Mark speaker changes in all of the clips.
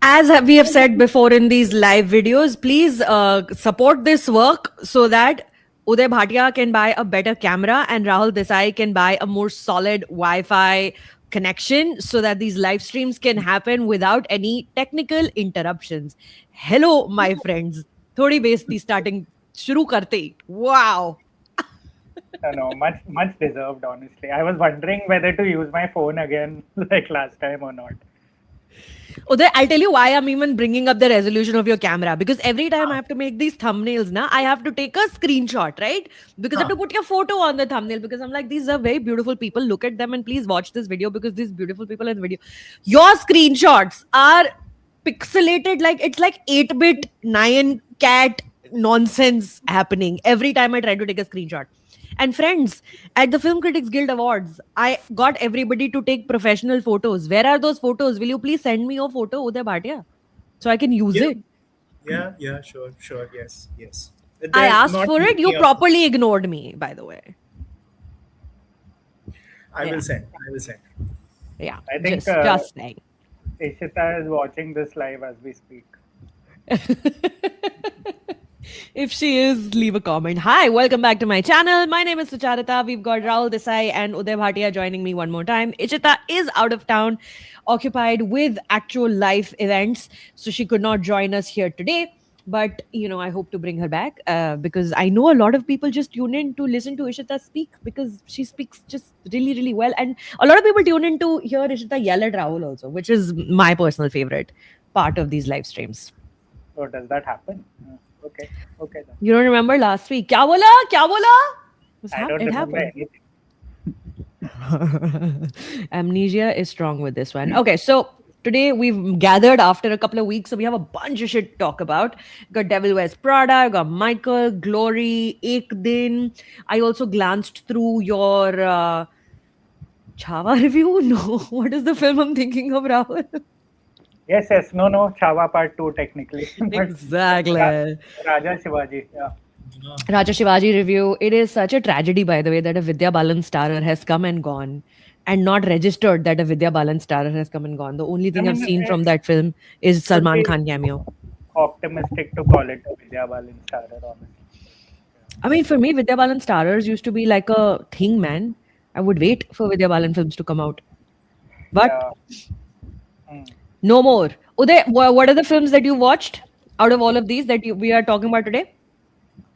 Speaker 1: As we have said before in these live videos, please support this work so that Uday Bhatia can buy a better camera and Rahul Desai can buy a more solid Wi-Fi connection so that these live streams can happen without any technical interruptions. Hello, my friends. Thodi besti starting shuru karte. Hi. Wow.
Speaker 2: No, much deserved, honestly. I was wondering whether to use my phone again like last time or not.
Speaker 1: Uday, I'll tell you why I'm even bringing up the resolution of your camera. Because every time I have to make these thumbnails, I have to take a screenshot, right? Because I have to put your photo on the thumbnail. Because I'm like, these are very beautiful people. Look at them and please watch this video because these beautiful people in the video. Your screenshots are pixelated like it's like 8-bit 9-cat nonsense happening every time I try to take a screenshot. And friends, at the Film Critics Guild Awards, I got everybody to take professional photos. Where are those photos? Will you please send me your photo, Uday Bhatia, so I can use it?
Speaker 3: Yeah, sure, yes.
Speaker 1: I asked for it. You properly ignored me, by the way.
Speaker 3: I will send.
Speaker 1: Yeah,
Speaker 2: I think
Speaker 1: just saying.
Speaker 2: Ishita is watching this live as we speak.
Speaker 1: If she is, leave a comment. Hi, welcome back to my channel. My name is Sucharita. We've got Rahul Desai and Uday Bhatia joining me one more time. Ishita is out of town, occupied with actual life events, so she could not join us here today. But, I hope to bring her back because I know a lot of people just tune in to listen to Ishita speak because she speaks just really, really well. And a lot of people tune in to hear Ishita yell at Rahul also, which is my personal favorite part of these live streams.
Speaker 2: Oh, does that happen? Okay. Then.
Speaker 1: You don't remember last week? Kya bola?
Speaker 2: I don't remember anything.
Speaker 1: Amnesia is strong with this one. Okay, so today we've gathered after a couple of weeks, so we have a bunch of shit to talk about. Got Devil Wears Prada, got Michael, Glory, Ek Din. I also glanced through your Chhawa review. No, what is the film I'm thinking of, Rahul?
Speaker 2: Yes. No. Chhawa Part 2, technically.
Speaker 1: Exactly.
Speaker 2: Raja Shivaji, yeah.
Speaker 1: Raja Shivaji review. It is such a tragedy, by the way, that a Vidya Balan starrer has come and gone and not registered that a Vidya Balan starrer has come and gone. The only thing I've seen from that film is Salman Khan cameo.
Speaker 2: Optimistic to call it a Vidya Balan starrer, honestly.
Speaker 1: I mean, for me, Vidya Balan starrers used to be like a thing, man. I would wait for Vidya Balan films to come out. But no more. Uday, what are the films that you watched out of all of these that we are talking about today?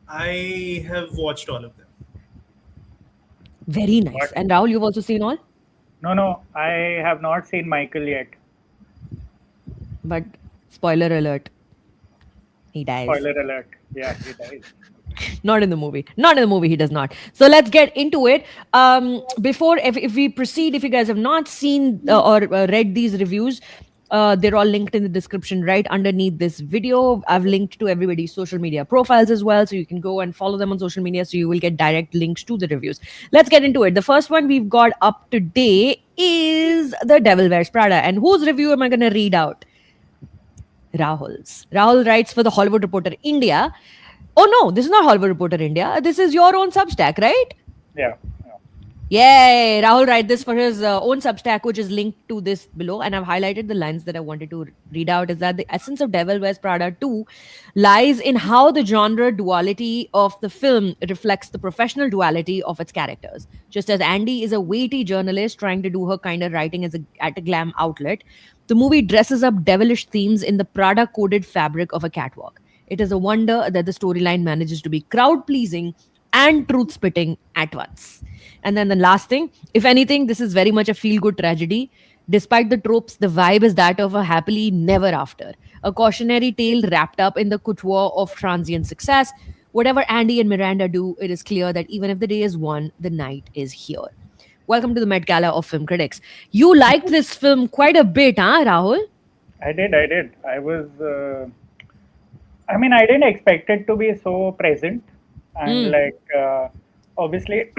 Speaker 3: I have watched all of them.
Speaker 1: Very nice.
Speaker 2: What?
Speaker 1: And Rahul, you've also seen all?
Speaker 2: No. I have not seen Michael yet.
Speaker 1: But spoiler alert. He dies.
Speaker 2: Spoiler alert. Yeah, he dies.
Speaker 1: Not in the movie. He does not. So let's get into it. Before, if we proceed, if you guys have not seen or read these reviews, they're all linked in the description right underneath this video. I've linked to everybody's social media profiles as well, so you can go and follow them on social media so you will get direct links to the reviews. Let's get into it. The first one we've got up today is The Devil Wears Prada. And whose review am I going to read out? Rahul's. Rahul writes for the Hollywood Reporter India. Oh no, this is not Hollywood Reporter India. This is your own Substack, right?
Speaker 2: Yeah.
Speaker 1: Yay! Rahul write this for his own Substack, which is linked to this below. And I've highlighted the lines that I wanted to read out. Is that the essence of Devil Wears Prada 2 lies in how the genre duality of the film reflects the professional duality of its characters. Just as Andy is a weighty journalist trying to do her kind of writing at a glam outlet, the movie dresses up devilish themes in the Prada-coded fabric of a catwalk. It is a wonder that the storyline manages to be crowd-pleasing and truth-spitting at once. And then the last thing, if anything, this is very much a feel-good tragedy. Despite the tropes, the vibe is that of a happily never after. A cautionary tale wrapped up in the couture of transient success. Whatever Andy and Miranda do, it is clear that even if the day is won, the night is here. Welcome to the Met Gala of Film Critics. You liked this film quite a bit, huh, Rahul?
Speaker 2: I did. I was... I didn't expect it to be so present. And obviously...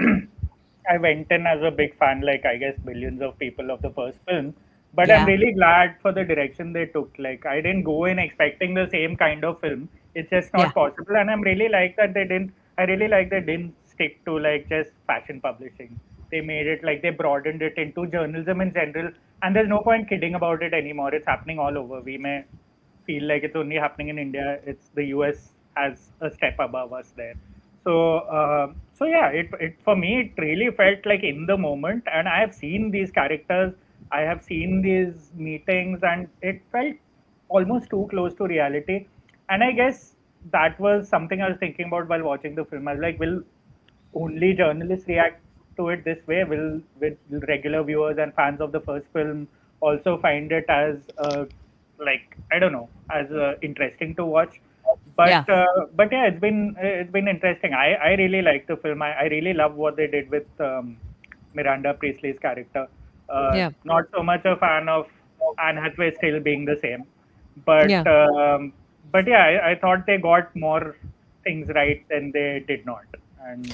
Speaker 2: I went in as a big fan, like I guess billions of people, of the first film. But yeah. I'm really glad for the direction they took. Like I didn't go in expecting the same kind of film. It's just not possible. And I'm really like that they didn't. I really like they didn't stick to like just fashion publishing. They made it like they broadened it into journalism in general. And there's no point kidding about it anymore. It's happening all over. We may feel like it's only happening in India. It's the US has a step above us there. So yeah, it for me it really felt like in the moment, and I have seen these characters, I have seen these meetings, and it felt almost too close to reality. And I guess that was something I was thinking about while watching the film. I was like, will only journalists react to it this way? Will regular viewers and fans of the first film also find it as like, I don't know, as interesting to watch?
Speaker 1: Yeah.
Speaker 2: But yeah, it's been interesting. I really like the film. I really love what they did with Miranda Priestley's character.
Speaker 1: Yeah.
Speaker 2: Not so much a fan of Anne Hathaway still being the same, but
Speaker 1: Yeah.
Speaker 2: but yeah, I thought they got more things right than they did not, and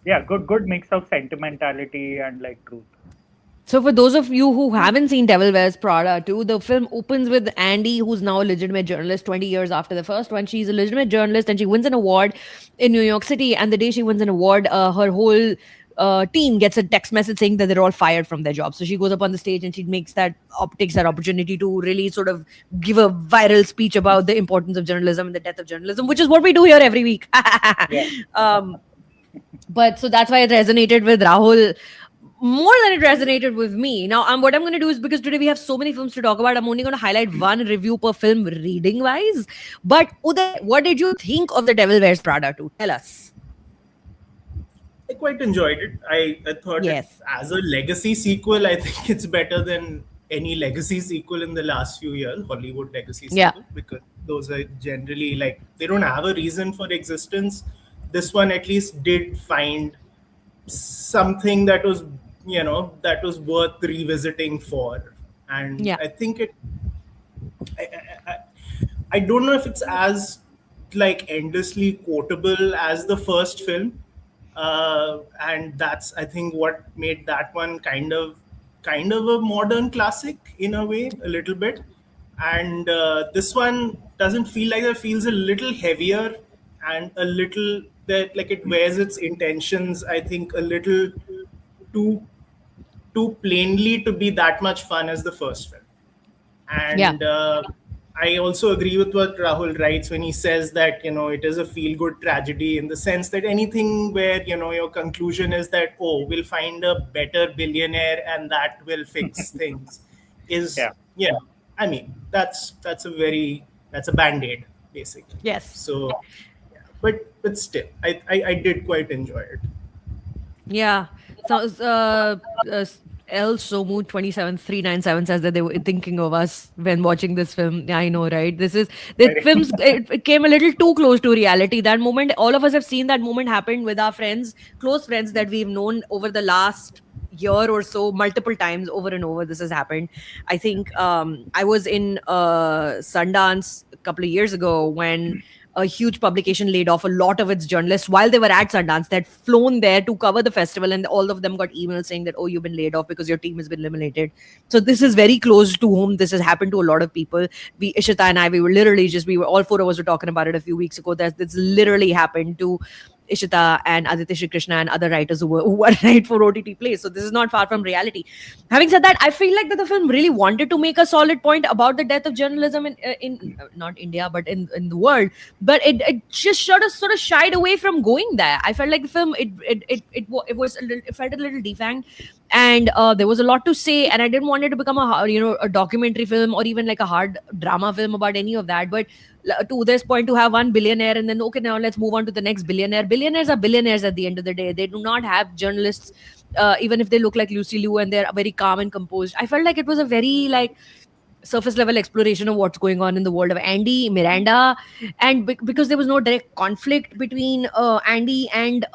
Speaker 2: yeah, good mix of sentimentality and like truth.
Speaker 1: So for those of you who haven't seen Devil Wears Prada 2, the film opens with Andy, who's now a legitimate journalist 20 years after the first one. She's a legitimate journalist and she wins an award in New York City. And the day she wins an award, her whole team gets a text message saying that they're all fired from their jobs. So she goes up on the stage and she takes that opportunity to really sort of give a viral speech about the importance of journalism and the death of journalism, which is what we do here every week.
Speaker 2: Yeah.
Speaker 1: But so that's why it resonated with Rahul more than it resonated with me. Now, what I'm going to do is, because today we have so many films to talk about, I'm only going to highlight one review per film reading wise. But Uday, what did you think of The Devil Wears Prada 2? Tell us.
Speaker 3: I quite enjoyed it. I thought
Speaker 1: Yes.
Speaker 3: as a legacy sequel, I think it's better than any legacy sequel in the last few years, Hollywood legacy sequel,
Speaker 1: Yeah.
Speaker 3: because those are generally like, they don't have a reason for existence. This one at least did find something that was, that was worth revisiting for. And
Speaker 1: Yeah.
Speaker 3: I think I don't know if it's as like endlessly quotable as the first film, and that's, I think, what made that one kind of a modern classic in a way, a little bit. And this one doesn't feel like it. Feels a little heavier and a little that like it wears its intentions, I think, a little too plainly to be that much fun as the first film. And I also agree with what Rahul writes when he says that, it is a feel-good tragedy, in the sense that anything where, your conclusion is that, oh, we'll find a better billionaire and that will fix things is,
Speaker 2: Yeah.
Speaker 3: I mean, that's a band-aid, basically.
Speaker 1: Yes.
Speaker 3: So, yeah. But still, I did quite enjoy it.
Speaker 1: Yeah. So, L Somu 27397 says that they were thinking of us when watching this film. Yeah, I know, right? It came a little too close to reality. That moment, all of us have seen that moment happen with our friends, close friends that we've known over the last year or so, multiple times over and over. This has happened. I think I was in Sundance a couple of years ago when a huge publication laid off a lot of its journalists while they were at Sundance. They'd flown there to cover the festival, and all of them got emails saying that, oh, you've been laid off because your team has been eliminated. So this is very close to home. This has happened to a lot of people. Ishita and I, we were all four of us were talking about it a few weeks ago. This literally happened to Ishita and Aditya Shri Krishna and other writers who were write for OTT plays. So this is not far from reality. Having said that, I feel like that the film really wanted to make a solid point about the death of journalism in not India, but in the world. But it just sort of shied away from going there. I felt like the film it felt a little defanged, and there was a lot to say, and I didn't want it to become a documentary film or even like a hard drama film about any of that. But to this point, to have one billionaire and then, okay, now let's move on to the next billionaire. Billionaires are billionaires at the end of the day. They do not have journalists, even if they look like Lucy Liu and they're very calm and composed. I felt like it was a very surface level exploration of what's going on in the world of Andy, Miranda, and because there was no direct conflict between Andy and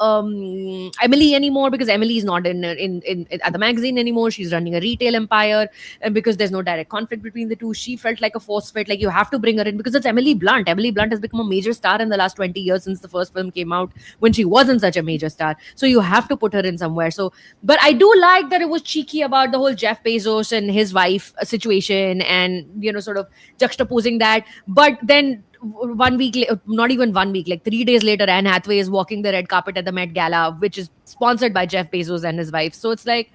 Speaker 1: Emily anymore, because Emily is not in at the magazine anymore. She's running a retail empire, and because there's no direct conflict between the two, she felt like a force fit. Like, you have to bring her in because it's Emily Blunt. Emily Blunt has become a major star in the last 20 years since the first film came out, when she wasn't such a major star. So you have to put her in somewhere. So, but I do like that it was cheeky about the whole Jeff Bezos and his wife situation, and sort of juxtaposing that. But then 1 week, not even 1 week, like 3 days later, Anne Hathaway is walking the red carpet at the Met Gala, which is sponsored by Jeff Bezos and his wife. So it's like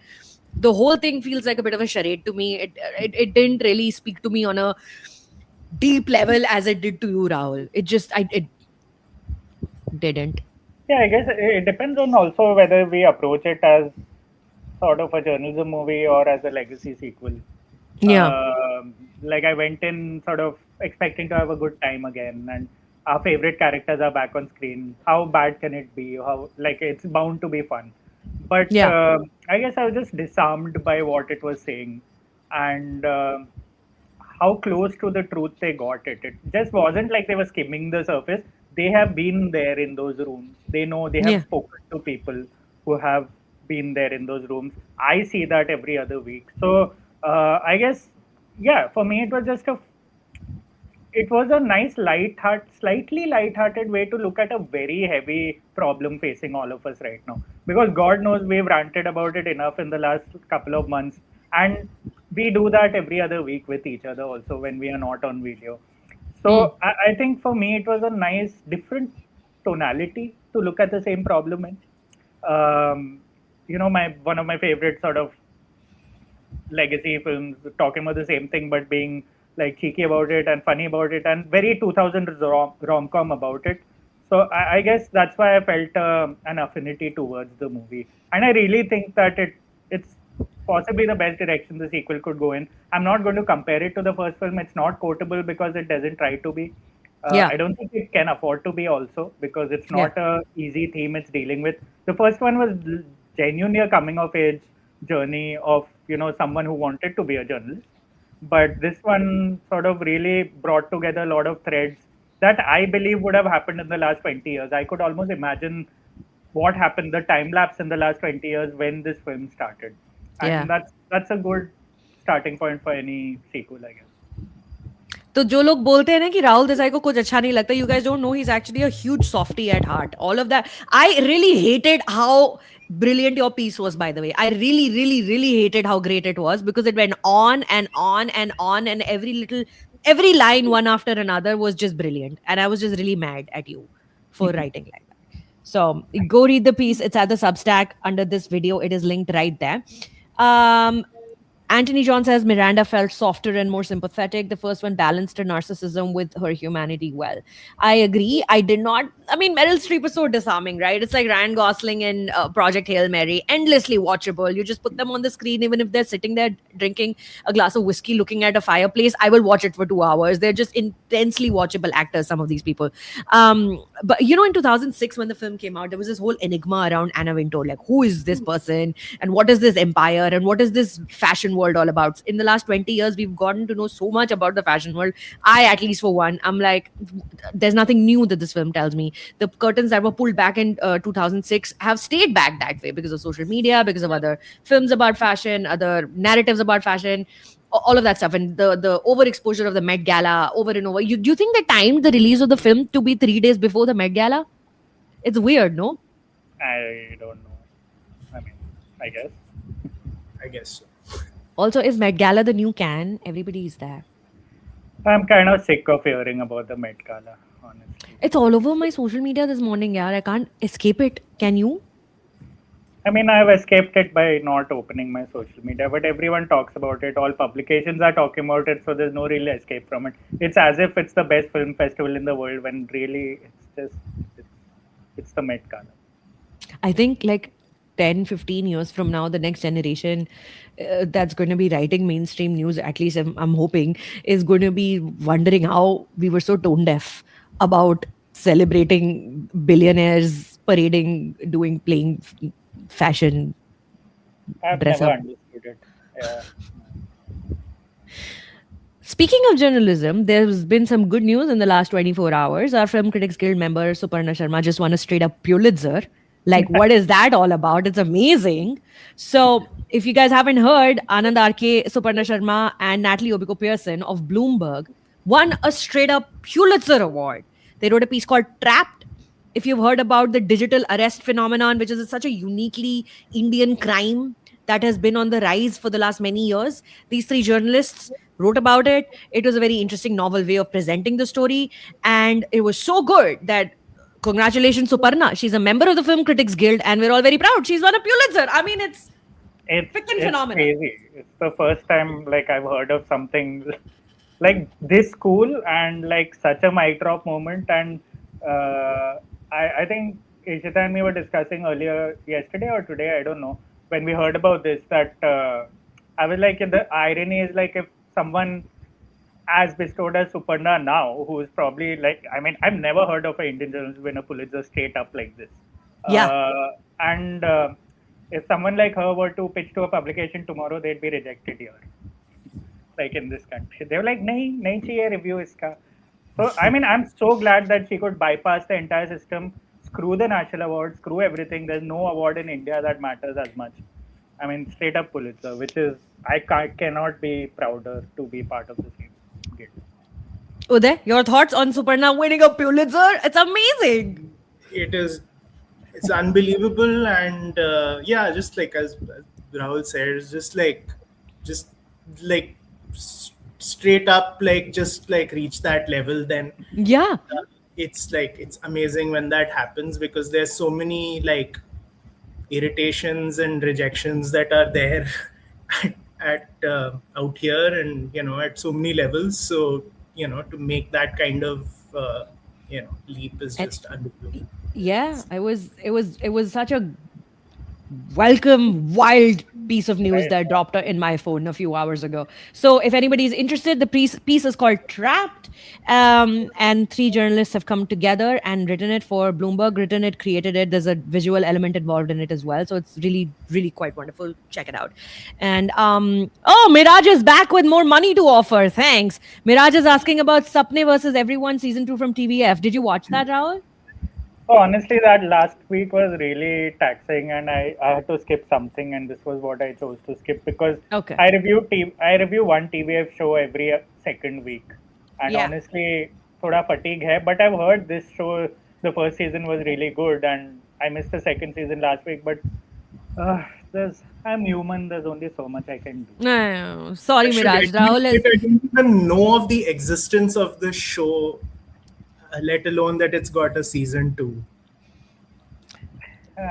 Speaker 1: the whole thing feels like a bit of a charade to me. It didn't really speak to me on a deep level as it did to you, Rahul. It didn't.
Speaker 2: Yeah, I guess it depends on also whether we approach it as sort of a journalism movie or as a legacy sequel.
Speaker 1: Yeah.
Speaker 2: Like I went in sort of expecting to have a good time again, and our favorite characters are back on screen. How bad can it be? How like it's bound to be fun. But
Speaker 1: Yeah.
Speaker 2: I guess I was just disarmed by what it was saying, and how close to the truth they got it. It just wasn't like they were skimming the surface. They have been there in those rooms. They know they have
Speaker 1: Yeah.
Speaker 2: spoken to people who have been there in those rooms. I see that every other week. So I guess, yeah, for me it was a nice slightly light-hearted way to look at a very heavy problem facing all of us right now. Because God knows we've ranted about it enough in the last couple of months, and we do that every other week with each other also when we are not on video. So I think for me it was a nice different tonality to look at the same problem in. My one of my favorite sort of legacy films talking about the same thing but being like cheeky about it and funny about it and very 2000s rom-com about it. So I guess that's why I felt an affinity towards the movie, and I really think that it's possibly the best direction the sequel could go in. I'm not going to compare it to the first film. It's not quotable because it doesn't try to be.
Speaker 1: Yeah.
Speaker 2: I don't think it can afford to be also because it's
Speaker 1: Yeah.
Speaker 2: not a easy theme it's dealing with. The first one was genuinely a coming of age journey of someone who wanted to be a journalist, but this one sort of really brought together a lot of threads that I believe would have happened in the last 20 years. I could almost imagine what happened, the time lapse in the last 20 years when this film started,
Speaker 1: Yeah.
Speaker 2: and that's a good starting point for any sequel, I guess.
Speaker 1: तो जो लोग बोलते हैं ना कि राहुल देसाई को कुछ अच्छा नहीं लगता, you guys don't know he's actually a huge softie at heart. All of that. I really hated how brilliant your piece was, by the way. I really, really, really hated how great it was because it went on and on and on, and every line one after another was just brilliant. And I was just really mad at you for writing like that. So go read the piece. It's at the Substack under this video. It is linked right there. Anthony John says Miranda felt softer and more sympathetic. The first one balanced her narcissism with her humanity well. I agree. I did not. I mean, Meryl Streep is so disarming, right? It's like Ryan Gosling in Project Hail Mary, endlessly watchable. You just put them on the screen, even if they're sitting there drinking a glass of whiskey, looking at a fireplace. I will watch it for 2 hours. They're just intensely watchable actors, some of these people. But in 2006, when the film came out, there was this whole enigma around Anna Wintour. Like, who is this person? And what is this empire? And what is this fashion world all about? In the last 20 years, we've gotten to know so much about the fashion world. I, at least for one, I'm like, there's nothing new that this film tells me. The curtains that were pulled back in 2006 have stayed back that way because of social media, because of other films about fashion, other narratives about fashion, all of that stuff, and the overexposure of the Met Gala over and over. Do you think they timed the release of the film to be 3 days before the Met Gala? It's weird, no?
Speaker 2: I don't know. I mean, I guess
Speaker 3: so.
Speaker 1: Also, is Met Gala the new Cannes? Everybody is there.
Speaker 2: I'm kind of sick of hearing about the Met Gala, honestly.
Speaker 1: It's all over my social media this morning, yaar. I can't escape it. Can you?
Speaker 2: I mean, I've escaped it by not opening my social media, but everyone talks about it. All publications are talking about it, so there's no real escape from it. It's as if it's the best film festival in the world when really it's the Met Gala.
Speaker 1: I think like 10, 15 years from now, the next generation that's going to be writing mainstream news, at least I'm hoping, is going to be wondering how we were so tone deaf about celebrating billionaires parading, playing fashion.
Speaker 2: I've
Speaker 1: dress
Speaker 2: never
Speaker 1: up.
Speaker 2: understood it. Yeah.
Speaker 1: Speaking of journalism, there's been some good news in the last 24 hours. Our Film Critics Guild member, Suparna Sharma, just won a straight up Pulitzer. Like, what is that all about? It's amazing. So, if you guys haven't heard, Anand RK, Suparna Sharma, and Natalie Obiko Pearson of Bloomberg won a straight up Pulitzer Award. They wrote a piece called Trapped. If you've heard about the digital arrest phenomenon, which is such a uniquely Indian crime that has been on the rise for the last many years, these 3 journalists wrote about it. It was a very interesting, novel way of presenting the story. And it was so good that congratulations, Suparna. She's a member of the Film Critics Guild, and we're all very proud. She's won a Pulitzer. I mean, it's freaking phenomenal.
Speaker 2: Crazy. It's the first time like I've heard of something like this cool and like such a mic drop moment. And I think Ishita and me were discussing earlier yesterday or today, I don't know, when we heard about this, that I was like, the irony is like if someone as bestowed as Suparna now, who is probably like, I mean, I've never heard of an Indian journalist win a Pulitzer straight up like this.
Speaker 1: Yeah.
Speaker 2: And if someone like her were to pitch to a publication tomorrow, they'd be rejected here. Like in this country, they were like, nahi chahiye review iska. So I mean, I'm so glad that she could bypass the entire system, screw the national award, screw everything. There's no award in India that matters as much. I mean, straight up Pulitzer, which is cannot be prouder to be part of the same guild.
Speaker 1: Uday, your thoughts on Suparna winning a Pulitzer? It's amazing.
Speaker 3: It's unbelievable, and yeah, just like as Rahul said, it's just like straight up, like just like reach that level. Then
Speaker 1: Yeah.
Speaker 3: it's amazing when that happens, because there's so many like irritations and rejections that are there at out here, and at so many levels. So to make that kind of leap is just unbelievable.
Speaker 1: Yeah, it was such a welcome, wild piece of news that dropped in my phone a few hours ago. So if anybody is interested, the piece is called Trapped, and 3 journalists have come together and written it for Bloomberg, written it, created it. There's a visual element involved in it as well. So it's really, really quite wonderful. Check it out. And Miraj is back with more money to offer. Thanks. Miraj is asking about Sapne versus Everyone season 2 from TVF. Did you watch that, Rahul?
Speaker 2: Oh, honestly, that last week was really taxing, and I had to skip something, and this was what I chose to skip because
Speaker 1: Okay.
Speaker 2: I review one TVF show every second week, and
Speaker 1: Yeah.
Speaker 2: honestly, thoda fatigue hai. But I've heard this show, the first season was really good, and I missed the second season last week. But I'm human. There's only so much I can do.
Speaker 1: No, sorry,
Speaker 3: Should
Speaker 1: Miraj.
Speaker 3: I
Speaker 1: Rahul is.
Speaker 3: didn't even know of the existence of the show, let alone that it's got a season 2.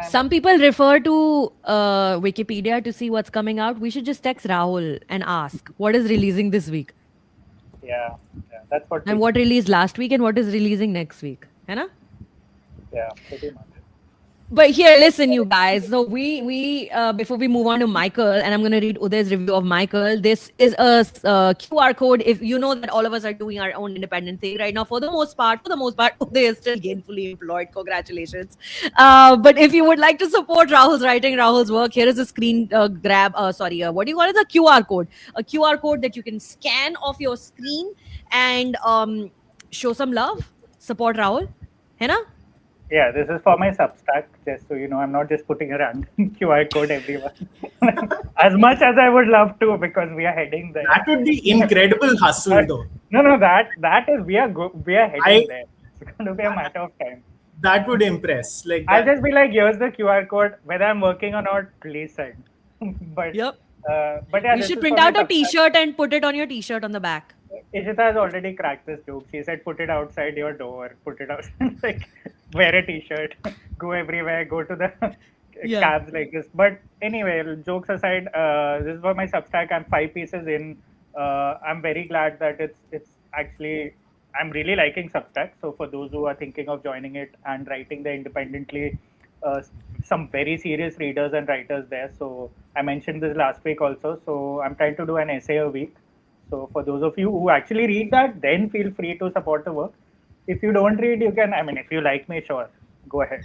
Speaker 1: Some people refer to Wikipedia to see what's coming out. We should just text Rahul and ask what is releasing this week
Speaker 2: Yeah, that's what.
Speaker 1: and what released last week and what is releasing next week. Hai na?
Speaker 2: Yeah, pretty much.
Speaker 1: But here, listen, you guys. So we before we move on to Michael, and I'm going to read Uday's review of Michael. This is a QR code. If you know that all of us are doing our own independent thing right now, for the most part, Uday is still gainfully employed. Congratulations. But if you would like to support Rahul's writing, Rahul's work, here is a screen grab. What do you call it? A QR code. A QR code that you can scan off your screen and show some love. Support Rahul. Hai na?
Speaker 2: Yeah, this is for my Substack, just so you know. I'm not just putting a random QR code everywhere. As much as I would love to, because we are heading there.
Speaker 3: That would be incredible hustle, though.
Speaker 2: No, that is we are heading there. It's going to be a matter of time.
Speaker 3: That would impress. Like
Speaker 2: I'll just be like, here's the QR code. Whether I'm working or not, please send. But
Speaker 1: Yep.
Speaker 2: But yeah,
Speaker 1: You
Speaker 2: this
Speaker 1: should
Speaker 2: is
Speaker 1: print
Speaker 2: for my
Speaker 1: out a
Speaker 2: Substack.
Speaker 1: T-shirt and put it on your T-shirt on the back.
Speaker 2: Ishita has already cracked this joke. She said, put it outside your door. Put it outside. Like, wear a T-shirt. Go everywhere. Go to the cabs like this. But anyway, jokes aside, this is for my Substack. I'm 5 pieces in. I'm very glad that it's actually... I'm really liking Substack. So for those who are thinking of joining it and writing there independently, some very serious readers and writers there. So I mentioned this last week also. So I'm trying to do an essay a week. So for those of you who actually read that, then feel free to support the work. If you don't read, you can, if you like me, sure, go ahead.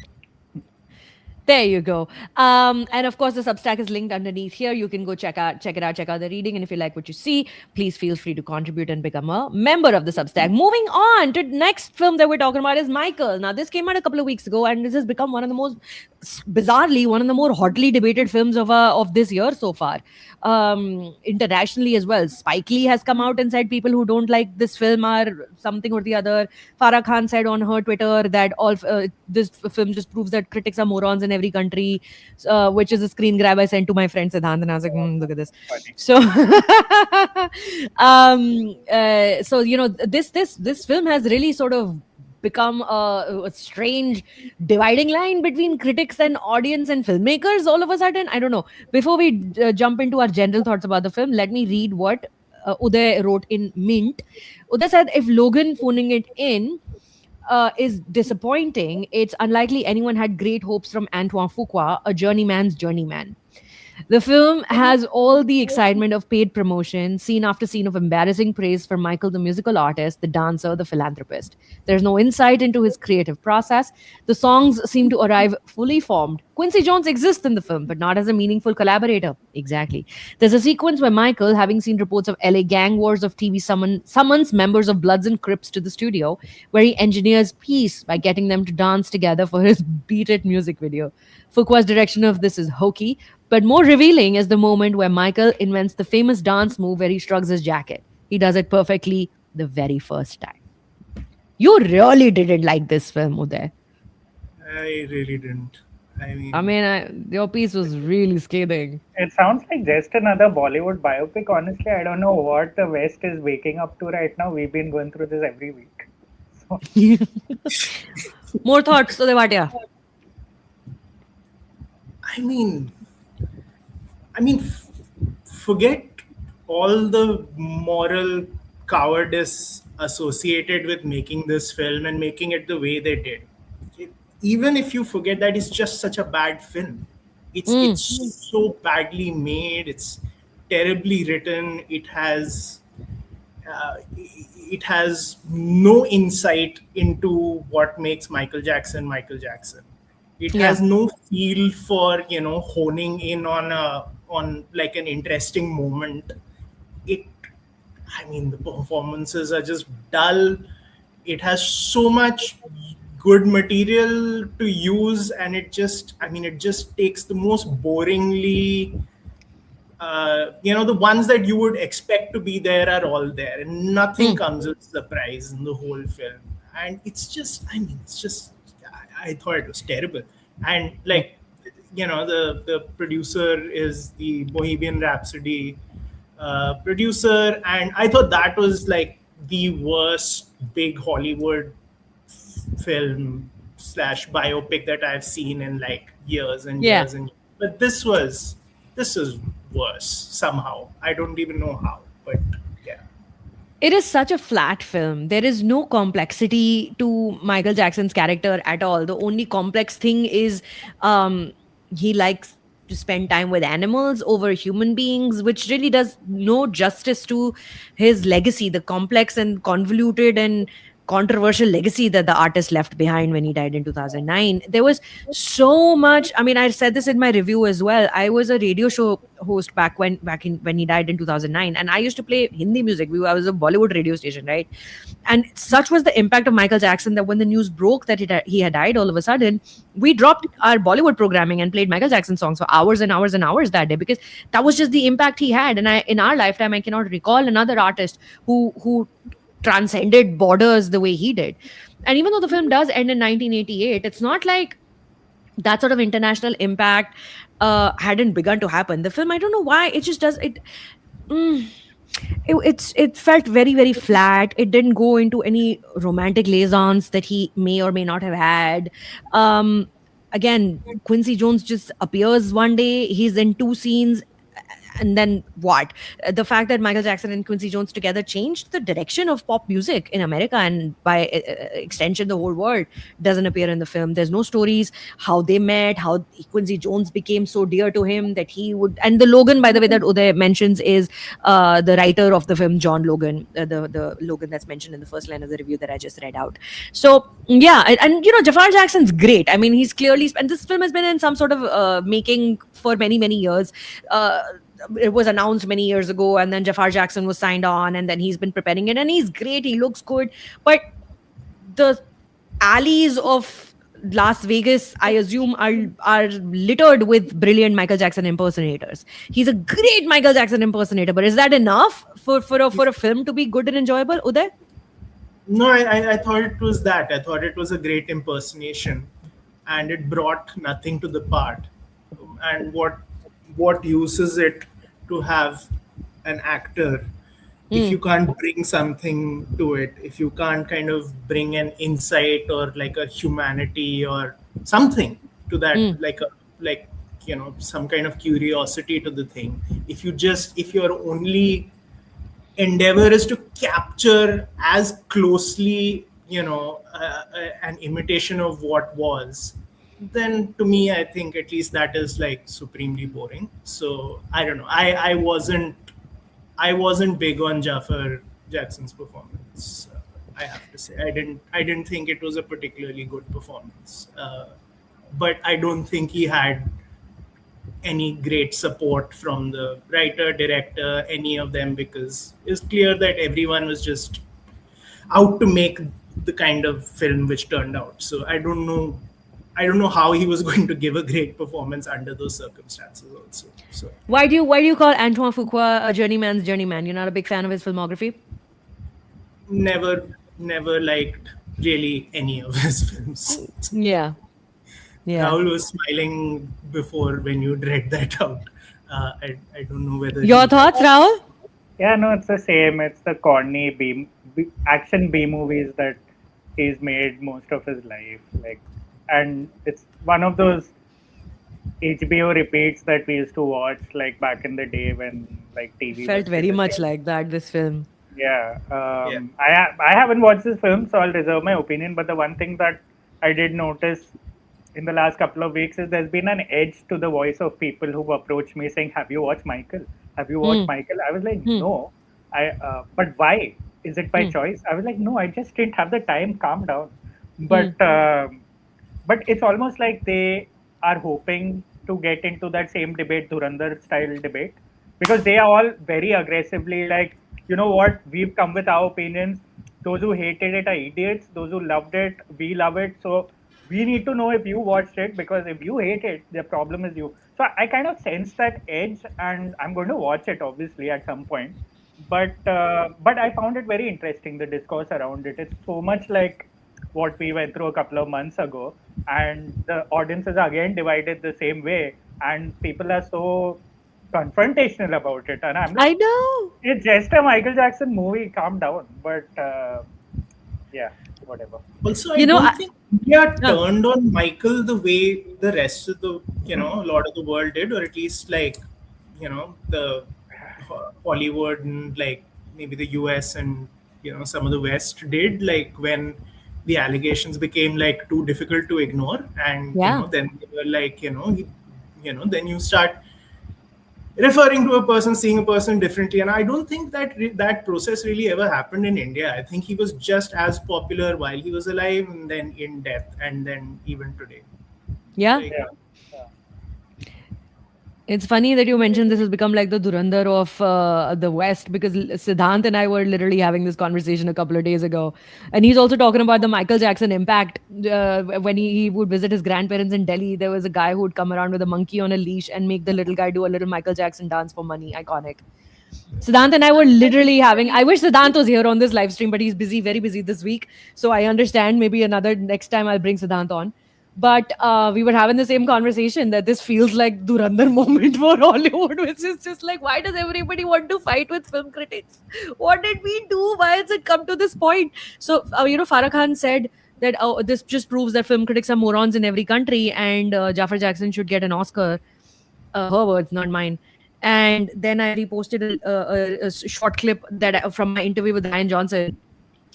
Speaker 1: There you go. And of course, the Substack is linked underneath here. You can go check out the reading. And if you like what you see, please feel free to contribute and become a member of the Substack. Moving on to the next film that we're talking about is Michael. Now, this came out a couple of weeks ago, and this has become one of the more hotly debated films of this year so far. Internationally as well. Spike Lee has come out and said people who don't like this film are something or the other. Farah Khan said on her Twitter that this film just proves that critics are morons in every country, which is a screen grab I sent to my friend Siddhant, and I was like, look at this.
Speaker 2: Funny.
Speaker 1: So, this film has really sort of become a strange dividing line between critics and audience and filmmakers all of a sudden. I don't know. Before we jump into our general thoughts about the film, let me read what Uday wrote in Mint. Uday said if Logan phoning it in is disappointing, it's unlikely anyone had great hopes from Antoine Fuqua, a journeyman's journeyman. The film has all the excitement of paid promotion, scene after scene of embarrassing praise for Michael, the musical artist, the dancer, the philanthropist. There's no insight into his creative process. The songs seem to arrive fully formed. Quincy Jones exists in the film, but not as a meaningful collaborator. Exactly. There's a sequence where Michael, having seen reports of LA gang wars of TV, summons members of Bloods and Crips to the studio, where he engineers peace by getting them to dance together for his Beat It music video. Fuqua's direction of this is hokey, but more revealing is the moment where Michael invents the famous dance move where he shrugs his jacket. He does it perfectly the very first time. You really didn't like this film, Uday.
Speaker 3: I really didn't. I mean,
Speaker 1: Your piece was really scathing.
Speaker 2: It sounds like just another Bollywood biopic. Honestly, I don't know what the West is waking up to right now. We've been going through this every week. So,
Speaker 1: More thoughts, Uday Bhatia?
Speaker 3: Forget all the moral cowardice associated with making this film and making it the way they did. Even if you forget that, it's just such a bad film. It's so badly made. It's terribly written. It has no insight into what makes Michael Jackson Michael Jackson. It has no feel for honing in on like an interesting moment. The performances are just dull. It has so much good material to use, and it just takes the most boringly the ones that you would expect to be there are all there, and nothing comes as a surprise in the whole film. And I thought it was terrible. And the producer is the Bohemian Rhapsody producer, and I thought that was like the worst big Hollywood film / biopic that I've seen in like years and years and years. But this was worse somehow. I don't even know how, but yeah.
Speaker 1: It is such a flat film. There is no complexity to Michael Jackson's character at all. The only complex thing is he likes to spend time with animals over human beings, which really does no justice to his legacy, the complex and convoluted and controversial legacy that the artist left behind when he died in 2009. There was so much. I said this in my review as well. I was a radio show host when he died in 2009, and I used to play Hindi music. I was a Bollywood radio station, right? And such was the impact of Michael Jackson that when the news broke that he had died, all of a sudden we dropped our Bollywood programming and played Michael Jackson songs for hours and hours and hours that day, because that was just the impact he had. And in our lifetime, I cannot recall another artist who transcended borders the way he did. And even though the film does end in 1988, it's not like that sort of international impact hadn't begun to happen. The film, I don't know why, it just does it. It felt very, very flat. It didn't go into any romantic liaisons that he may or may not have had. Again, Quincy Jones just appears one day, he's in 2 scenes, and then what? The fact that Michael Jackson and Quincy Jones together changed the direction of pop music in America and by extension the whole world doesn't appear in the film. There's no stories how they met, how Quincy Jones became so dear to him that he would. And the Logan, by the way, that Uday mentions is the writer of the film, John Logan, the Logan that's mentioned in the first line of the review that I just read out. So yeah, and Jaafar Jackson's great. He's clearly, and this film has been in some sort of making for many, many years. It was announced many years ago, and then Jaafar Jackson was signed on, and then he's been preparing it, and he's great. He looks good, but the alleys of Las Vegas, I assume, are littered with brilliant Michael Jackson impersonators. He's a great Michael Jackson impersonator, but is that enough for a film to be good and enjoyable, Uday?
Speaker 3: No, I thought it was that. I thought it was a great impersonation, and it brought nothing to the part. And what use is it to have an actor if you can't bring something to it, if you can't kind of bring an insight or like a humanity or something to that, some kind of curiosity to the thing. If you're only endeavor is to capture as closely, an imitation of what was, then to me, I think at least that is like supremely boring. So I don't know. I wasn't big on Jaafar Jackson's performance. I have to say, I didn't think it was a particularly good performance. But I don't think he had any great support from the writer, director, any of them, because it's clear that everyone was just out to make the kind of film which turned out. So I don't know how he was going to give a great performance under those circumstances also. So
Speaker 1: Why do you call Antoine Fuqua a journeyman's journeyman? You're not a big fan of his filmography?
Speaker 3: never liked really any of his films.
Speaker 1: Yeah. Yeah.
Speaker 3: Rahul was smiling before when you read that out. I don't know whether
Speaker 1: Your thoughts, Rahul?
Speaker 2: Yeah, no, it's the same. It's the corny action B movies that he's made most of his life. Like, and it's one of those HBO repeats that we used to watch like back in the day when like TV
Speaker 1: Felt
Speaker 2: was
Speaker 1: very
Speaker 2: still a
Speaker 1: much
Speaker 2: thing.
Speaker 1: like that, this film.
Speaker 2: Yeah.
Speaker 3: Yeah.
Speaker 2: I haven't watched this film, so I'll reserve my opinion. But the one thing that I did notice in the last couple of weeks is there's been an edge to the voice of people who've approached me saying, "Have you watched Michael? Have you watched Michael?" I was like, "No." But why? Is it by choice? I was like, "No, I just didn't have the time. Calm down." But it's almost like they are hoping to get into that same debate, Dhurandhar style debate, because they are all very aggressively like, you know what, we've come with our opinions. Those who hated it are idiots. Those who loved it, we love it. So we need to know if you watched it, because if you hate it, the problem is you. So I kind of sense that edge, and I'm going to watch it obviously at some point. But I found it very interesting, the discourse around it. It's so much like what we went through a couple of months ago, and the audiences are again divided the same way, and people are so confrontational about it. And I'm like,
Speaker 1: I know.
Speaker 2: it's just a Michael Jackson movie. Calm down. But yeah, whatever.
Speaker 3: Also, I
Speaker 1: You know,
Speaker 3: don't think India turned on Michael the way the rest of the, a lot of the world did, or at least like, the Hollywood and like maybe the US and, some of the West did, like when the allegations became like too difficult to ignore. And, then they were like, then you start referring to a person, seeing a person differently. And I don't think that that process really ever happened in India. I think he was just as popular while he was alive, and then in death, and then even today.
Speaker 1: Yeah.
Speaker 3: Like,
Speaker 1: It's funny that you mentioned this has become like the Dhurandhar of the West, because Siddhant and I were literally having this conversation a couple of days ago. And he's also talking about the Michael Jackson impact. When he would visit his grandparents in Delhi, there was a guy who would come around with a monkey on a leash and make the little guy do a little Michael Jackson dance for money. Iconic. Siddhant and I were literally having, I wish Siddhant was here on this live stream, but he's busy, very busy this week. So I understand, maybe next time I'll bring Siddhant on. But we were having the same conversation that this feels like Dhurandhar moment for Hollywood, which is just like, why does everybody want to fight with film critics? What did we do? Why has it come to this point? So, Farah Khan said that this just proves that film critics are morons in every country, and Jaafar Jackson should get an Oscar. Her words, not mine. And then I reposted a short clip from my interview with Ryan Johnson,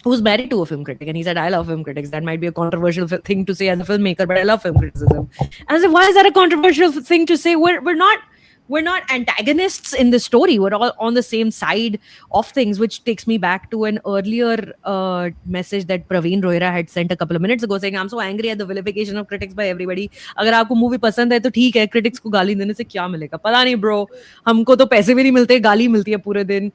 Speaker 1: who's married to a film critic, and he said, I love film critics. That might be a controversial thing to say as a filmmaker, but I love film criticism. And I said, why is that a controversial thing to say? We're not antagonists in the story. We're all on the same side of things, which takes me back to an earlier message that Praveen Rohira had sent a couple of minutes ago, saying, I'm so angry at the vilification of critics by everybody. अगर आपको movie पसंद है तो ठीक है, critics को गाली देने से क्या मिलेगा? पता नहीं bro, हमको तो पैसे भी नहीं मिलते, गाली मिलती है पूरे दिन.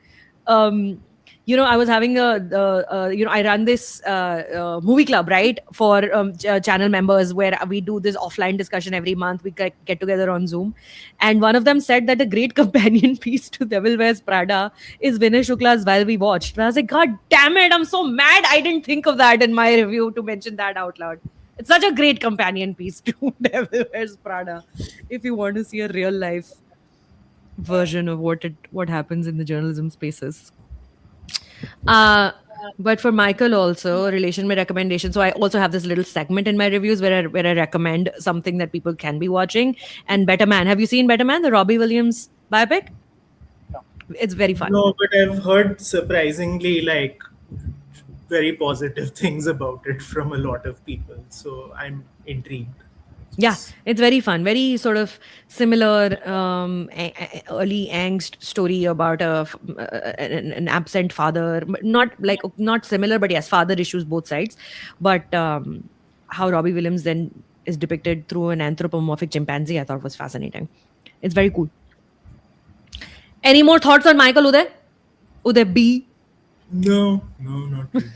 Speaker 1: I was having I run this movie club, right, for channel members, where we do this offline discussion every month. We get together on Zoom. And one of them said that a great companion piece to Devil Wears Prada is Vinay Shukla's While We Watched. And I was like, God damn it, I'm so mad I didn't think of that in my review, to mention that out loud. It's such a great companion piece to Devil Wears Prada, if you want to see a real life version of what happens in the journalism spaces. But for Michael also, relation mein recommendation. So I also have this little segment in my reviews where I recommend something that people can be watching. And Better Man. Have you seen Better Man, the Robbie Williams biopic?
Speaker 2: No.
Speaker 1: It's very fun.
Speaker 3: No, but I've heard surprisingly like very positive things about it from a lot of people. So I'm intrigued.
Speaker 1: Yeah, it's very fun. Very sort of similar early angst story about an absent father. Not similar, but yes, father issues both sides. But how Robbie Williams then is depicted through an anthropomorphic chimpanzee, I thought was fascinating. It's very cool. Any more thoughts on Michael Uday? Uday B?
Speaker 3: No, not really.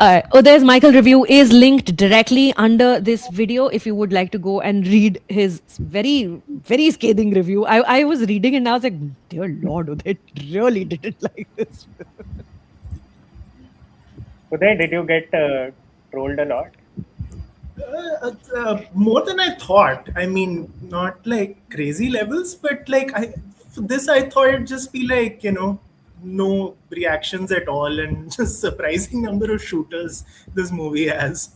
Speaker 1: Uday's Michael review is linked directly under this video if you would like to go and read his very, very scathing review. I was reading it and I was like, dear Lord, Uday really didn't like this.
Speaker 2: Uday, did you get trolled a lot?
Speaker 3: More than I thought. I mean, not like crazy levels, but like for this I thought it'd just be like, no reactions at all, and just surprising number of shooters this movie has.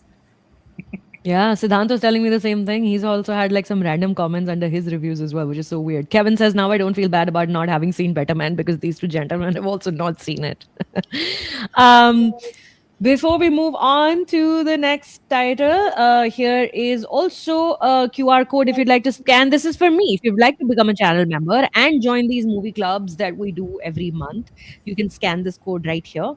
Speaker 1: Yeah, Siddhant was telling me the same thing. He's also had like some random comments under his reviews as well, which is so weird. Kevin says, now I don't feel bad about not having seen Better Man because these two gentlemen have also not seen it. Before we move on to the next title, here is also a QR code if you'd like to scan. This is for me. If you'd like to become a channel member and join these movie clubs that we do every month, you can scan this code right here.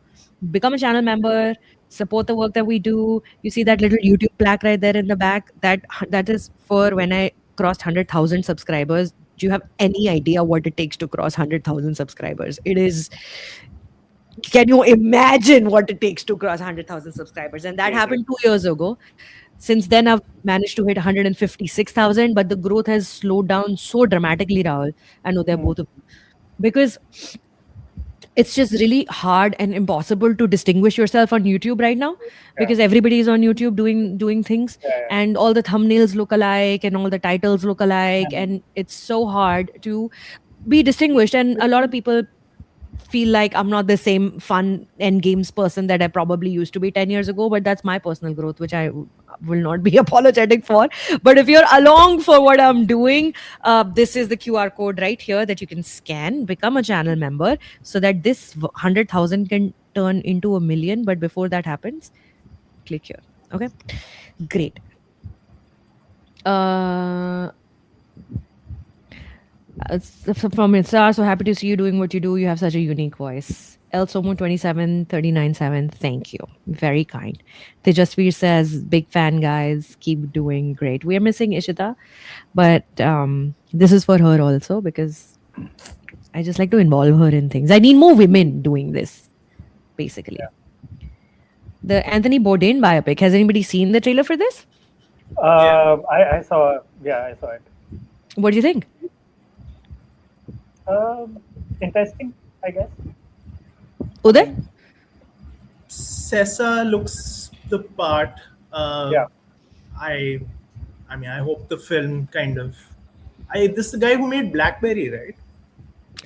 Speaker 1: Become a channel member, support the work that we do. You see that little YouTube plaque right there in the back? That is for when I crossed 100,000 subscribers. Do you have any idea what it takes to cross 100,000 subscribers? It is... Can you imagine what it takes to cross 100,000 subscribers? And that happened 2 years ago. Since then, I've managed to hit 156,000, but the growth has slowed down so dramatically, Rahul. I know they're both of you. Because it's just really hard and impossible to distinguish yourself on YouTube right now, because everybody is on YouTube doing things, and all the thumbnails look alike and all the titles look alike, and it's so hard to be distinguished. And a lot of people feel like I'm not the same fun end games person that I probably used to be 10 years ago, but that's my personal growth, which I will not be apologetic for. But if you're along for what I'm doing, this is the QR code right here that you can scan, become a channel member, so that this 100,000 can turn into 1 million. But before that happens, click here. Okay, great. From Insta, so happy to see you doing what you do. You have such a unique voice. El Somo 27397, thank you. Very kind. Tejasveer says, big fan, guys. Keep doing great. We are missing Ishita, but this is for her also, because I just like to involve her in things. I need more women doing this, basically. The Anthony Bourdain biopic. Has anybody seen the trailer for this?
Speaker 2: I saw. Yeah, I saw it.
Speaker 1: What do you think?
Speaker 2: Interesting, I guess.
Speaker 1: Uday?
Speaker 3: Sessa looks the part.
Speaker 2: Yeah.
Speaker 3: I mean, I hope the film kind of. This is the guy who made Blackberry, right?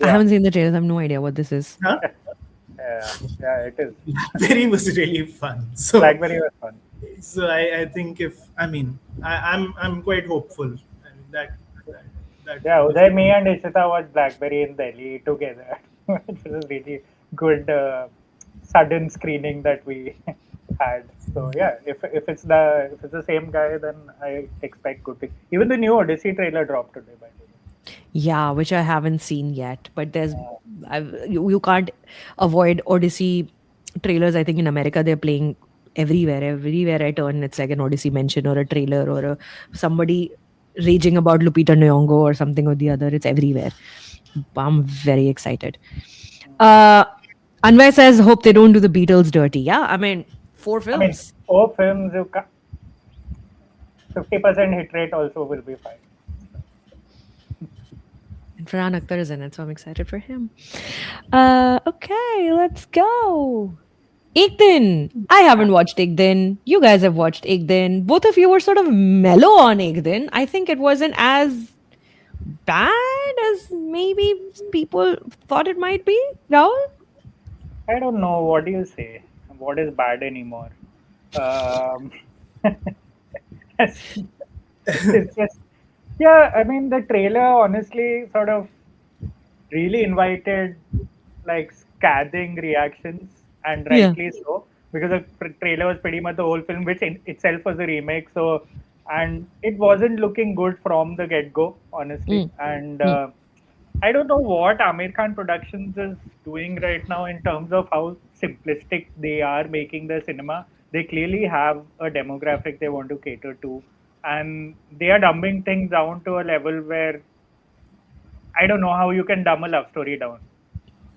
Speaker 1: I haven't seen the trailer. I have no idea what this is.
Speaker 3: Huh?
Speaker 2: Yeah, it is.
Speaker 3: Blackberry was really fun. So
Speaker 2: Blackberry was fun.
Speaker 3: So I think I'm quite hopeful. I mean that
Speaker 2: Yeah, Uday, me and Ishita watched Blackberry in Delhi together. It was a really good sudden screening that we had. So yeah, if it's the same guy, then I expect good things. Even the new Odyssey trailer dropped today, by the way.
Speaker 1: Yeah, which I haven't seen yet. But there's you can't avoid Odyssey trailers. I think in America they're playing everywhere. Everywhere I turn, it's like an Odyssey mention or a trailer or somebody raging about Lupita Nyong'o or something or the other. It's everywhere. I'm very excited. Anvay says, hope they don't do the Beatles dirty. Yeah, I mean, 4 films.
Speaker 2: I mean, 4 films, 50% hit rate also will be fine.
Speaker 1: And Farhan Akhtar is in it, so I'm excited for him. Okay, let's go. Ek Din. I haven't watched Ek Din. You guys have watched Ek Din. Both of you were sort of mellow on Ek Din. I think it wasn't as bad as maybe people thought it might be. Rahul?
Speaker 2: I don't know. What do you say? What is bad anymore? It's just, yeah, I mean, the trailer honestly sort of really invited like scathing reactions, and
Speaker 1: Yeah.
Speaker 2: rightly so, because the trailer was pretty much the whole film, which in itself was a remake. So, and it wasn't looking good from the get go, honestly.
Speaker 1: Mm.
Speaker 2: And
Speaker 1: Mm.
Speaker 2: I don't know what Aamir Khan Productions is doing right now in terms of how simplistic they are making their cinema. They clearly have a demographic they want to cater to, and they are dumbing things down to a level where I don't know how you can dumb a love story down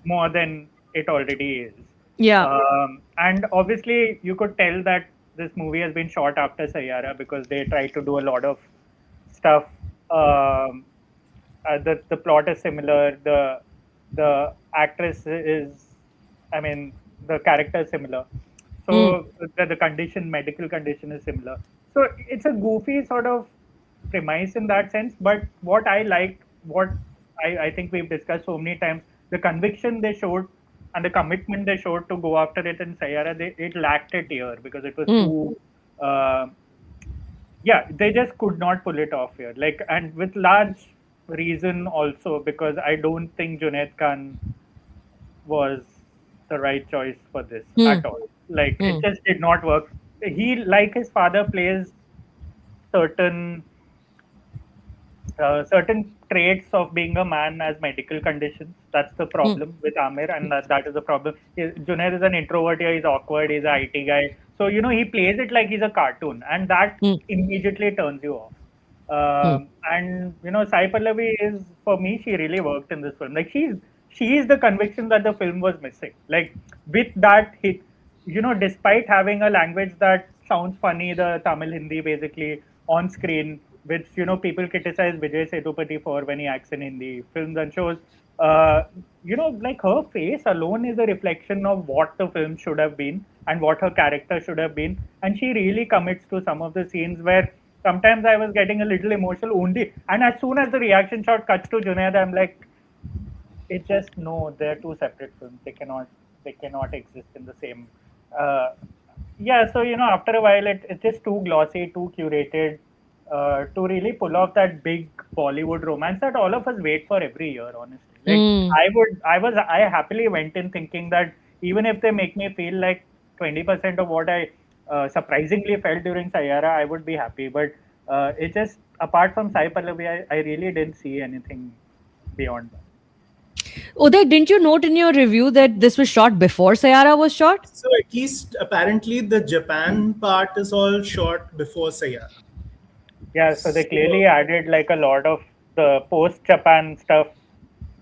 Speaker 2: more than it already is.
Speaker 1: Yeah.
Speaker 2: And obviously, you could tell that this movie has been shot after Sayara because they tried to do a lot of stuff. Um, the plot is similar. The actress is, I mean, the character is similar.
Speaker 1: Mm.
Speaker 2: So the condition, medical condition, is similar. So it's a goofy sort of premise in that sense. But what I liked, what I think we've discussed so many times, the conviction they showed and the commitment they showed to go after it in Sayara, it lacked it here because it was
Speaker 1: Mm.
Speaker 2: too. Yeah, they just could not pull it off here. Like, and with large reason also because I don't think Junaid Khan was the right choice for this
Speaker 1: Mm.
Speaker 2: at all. Like, it
Speaker 1: Mm.
Speaker 2: just did not work. He, like his father, plays certain certain traits of being a man as medical conditions. That's the
Speaker 1: Mm.
Speaker 2: problem with Amir, and that is the problem. Junaid is an introvert here. He's awkward. He's an IT guy. So he plays it like he's a cartoon, and that
Speaker 1: Mm.
Speaker 2: immediately turns you off.
Speaker 1: Mm.
Speaker 2: And Sai Pallavi is, for me, she really worked in this film. Like, she is the conviction that the film was missing. Like, with that hit, despite having a language that sounds funny, the Tamil Hindi basically on screen, which people criticize Vijay Sethupathi for when he acts in Hindi films and shows. Like, her face alone is a reflection of what the film should have been and what her character should have been, and she really commits to some of the scenes where sometimes I was getting a little emotional only. And as soon as the reaction shot cuts to Junaid, I'm like, it just no, they're two separate films. They cannot exist in the same. Uh, yeah, so after a while, it's just too glossy, too curated, to really pull off that big Bollywood romance that all of us wait for every year. Honestly, like
Speaker 1: Mm.
Speaker 2: I happily went in thinking that even if they make me feel like 20% of what I surprisingly felt during Sayara, I would be happy. But it just, apart from Sai Pallavi, I really didn't see anything beyond that.
Speaker 1: Uday, didn't you note in your review that this was shot before Sayara was shot?
Speaker 3: So at least apparently the Japan part is all shot before Sayara.
Speaker 2: Yeah, so they clearly added like a lot of the post Japan stuff,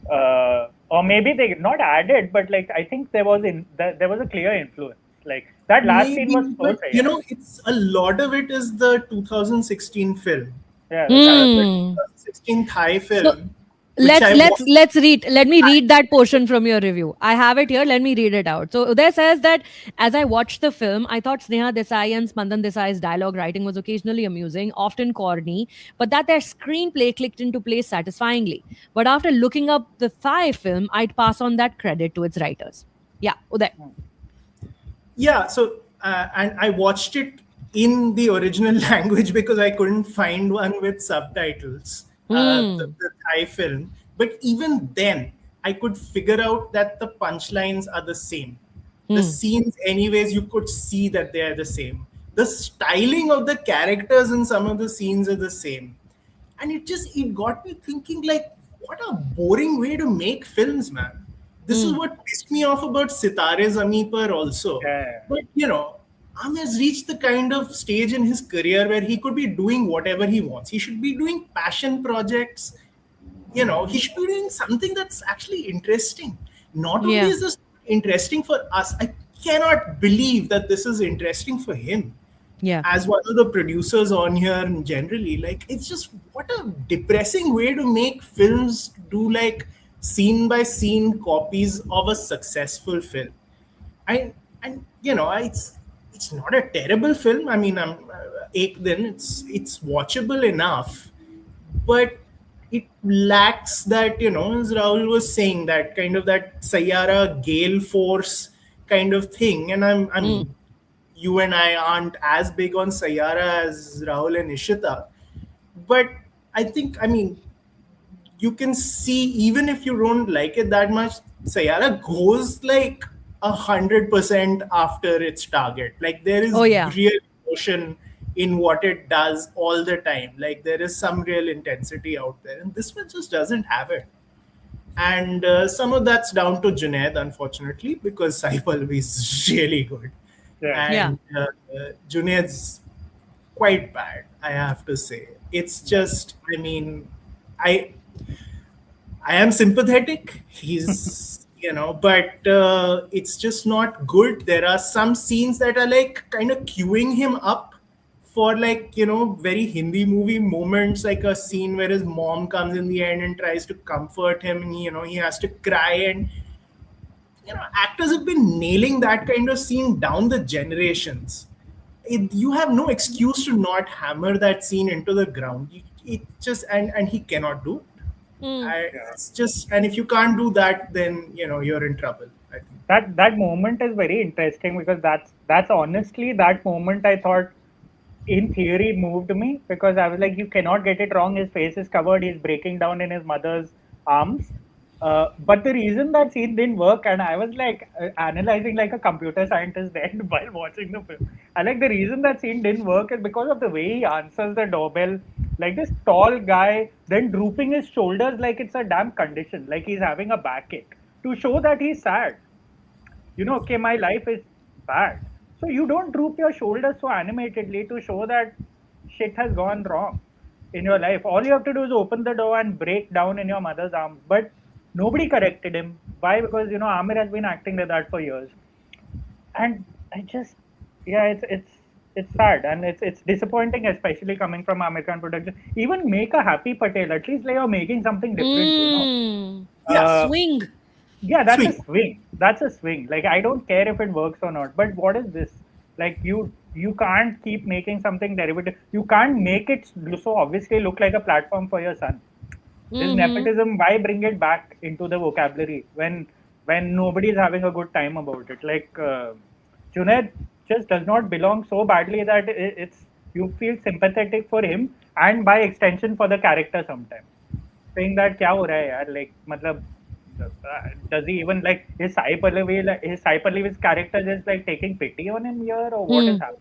Speaker 2: or maybe they not added, but like I think there was a clear influence. Like that last scene
Speaker 3: Maybe,
Speaker 2: was so
Speaker 3: but
Speaker 2: Sayara.
Speaker 3: it's a lot of it is the 2016 film,
Speaker 2: Yeah, the Thai
Speaker 3: the
Speaker 2: film.
Speaker 1: Mm.
Speaker 3: 2016 Thai
Speaker 1: So
Speaker 3: film, which
Speaker 1: let's
Speaker 3: I
Speaker 1: let's
Speaker 3: watched.
Speaker 1: let's read let me read that portion from your review. I have it here. Let me read it out. So Uday says that as I watched the film, I thought Sneha Desai and Spandan Desai's dialogue writing was occasionally amusing, often corny, but that their screenplay clicked into place satisfyingly. But after looking up the Thai film, I'd pass on that credit to its writers. Yeah, Uday.
Speaker 2: Hmm.
Speaker 3: Yeah, so and I watched it in the original language because I couldn't find one with subtitles,
Speaker 1: Hmm.
Speaker 3: the Thai film. But even then, I could figure out that the punchlines are the same. The
Speaker 1: Hmm.
Speaker 3: scenes, anyways, you could see that they are the same. The styling of the characters in some of the scenes are the same. And it got me thinking, like, what a boring way to make films, man. This is
Speaker 1: Hmm.
Speaker 3: what pissed me off about Sitare Zameen Par also.
Speaker 2: Yeah,
Speaker 3: But Amir's reached the kind of stage in his career where he could be doing whatever he wants. He should be doing passion projects. He should be doing something that's actually interesting. Not only
Speaker 1: Yeah.
Speaker 3: is this interesting for us, I cannot believe that this is interesting for him
Speaker 1: Yeah.
Speaker 3: as one of the producers on here. And generally, like, it's just what a depressing way to make films, do like scene by scene copies of a successful film. And it's not a terrible film. I mean, then it's watchable enough, but it lacks that, as Rahul was saying, that kind of that Sayara gale force kind of thing. And
Speaker 1: Hmm.
Speaker 3: you and I aren't as big on Sayara as Rahul and Ishita, but I think, I mean, you can see, even if you don't like it that much, Sayara goes like 100% after its target. Like there is
Speaker 1: Oh, yeah.
Speaker 3: real emotion in what it does all the time. Like there is some real intensity out there, and this one just doesn't have it. And some of that's down to Junaid, unfortunately, because Sai Pallavi is really good,
Speaker 2: Yeah.
Speaker 3: and Junaid's quite bad, I have to say. It's just, I mean, I I am sympathetic. He's, but it's just not good. There are some scenes that are like kind of queuing him up for like, very Hindi movie moments, like a scene where his mom comes in the end and tries to comfort him, and, he has to cry. And, actors have been nailing that kind of scene down the generations. You have no excuse to not hammer that scene into the ground. It just, and he cannot do it. It's just, and if you can't do that, then you're in trouble, I think.
Speaker 2: That moment is very interesting because that's honestly that moment I thought in theory moved me, because I was like, you cannot get it wrong. His face is covered. He's breaking down in his mother's arms. But the reason that scene didn't work, and I was like analyzing like a computer scientist then while watching the film. I like the reason that scene didn't work is because of the way he answers the doorbell. Like this tall guy, then drooping his shoulders like it's a damn condition, like he's having a backache, to show that he's sad. Okay, my life is bad. So you don't droop your shoulders so animatedly to show that shit has gone wrong in your life. All you have to do is open the door and break down in your mother's arms. But nobody corrected him. Why? Because Aamir has been acting like that for years. And I just, it's sad, and it's disappointing, especially coming from Aamir Khan production. Even make a Happy Patel. At least like you're making something different.
Speaker 1: Swing.
Speaker 2: Yeah, that's a swing. That's a swing. Like I don't care if it works or not. But what is this? Like you can't keep making something derivative. You can't make it so obviously look like a platform for your son. This nepotism, why bring it back into the vocabulary when nobody is having a good time about it? Like Junaid just does not belong so badly that it's you feel sympathetic for him and by extension for the character sometimes. Saying that kya ho raha hai yaar? Like matlab, does he even like his Sai Pallavi's character just like taking pity on him here, or what is happening?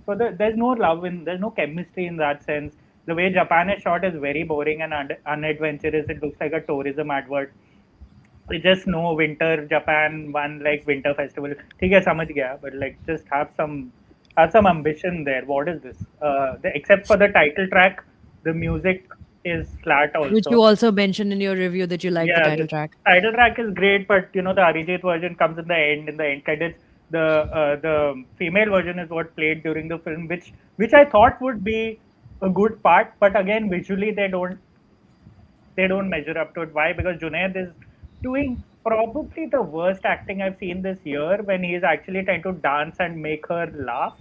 Speaker 2: So there's no love there's no chemistry in that sense. The way Japan is shot is very boring and unadventurous. It looks like a tourism advert. It's just no winter Japan, one like winter festival. ठीक है, समझ गया, but like just have some ambition there. What is this? Except for the title track, the music is flat also.
Speaker 1: Which you also mentioned in your review that you like the title track.
Speaker 2: Title track is great, but the Arijit version comes in the end. In the end credits, the female version is what played during the film, which I thought would be a good part, but again visually they don't measure up to it. Why? Because Junaid is doing probably the worst acting I've seen this year, when he is actually trying to dance and make her laugh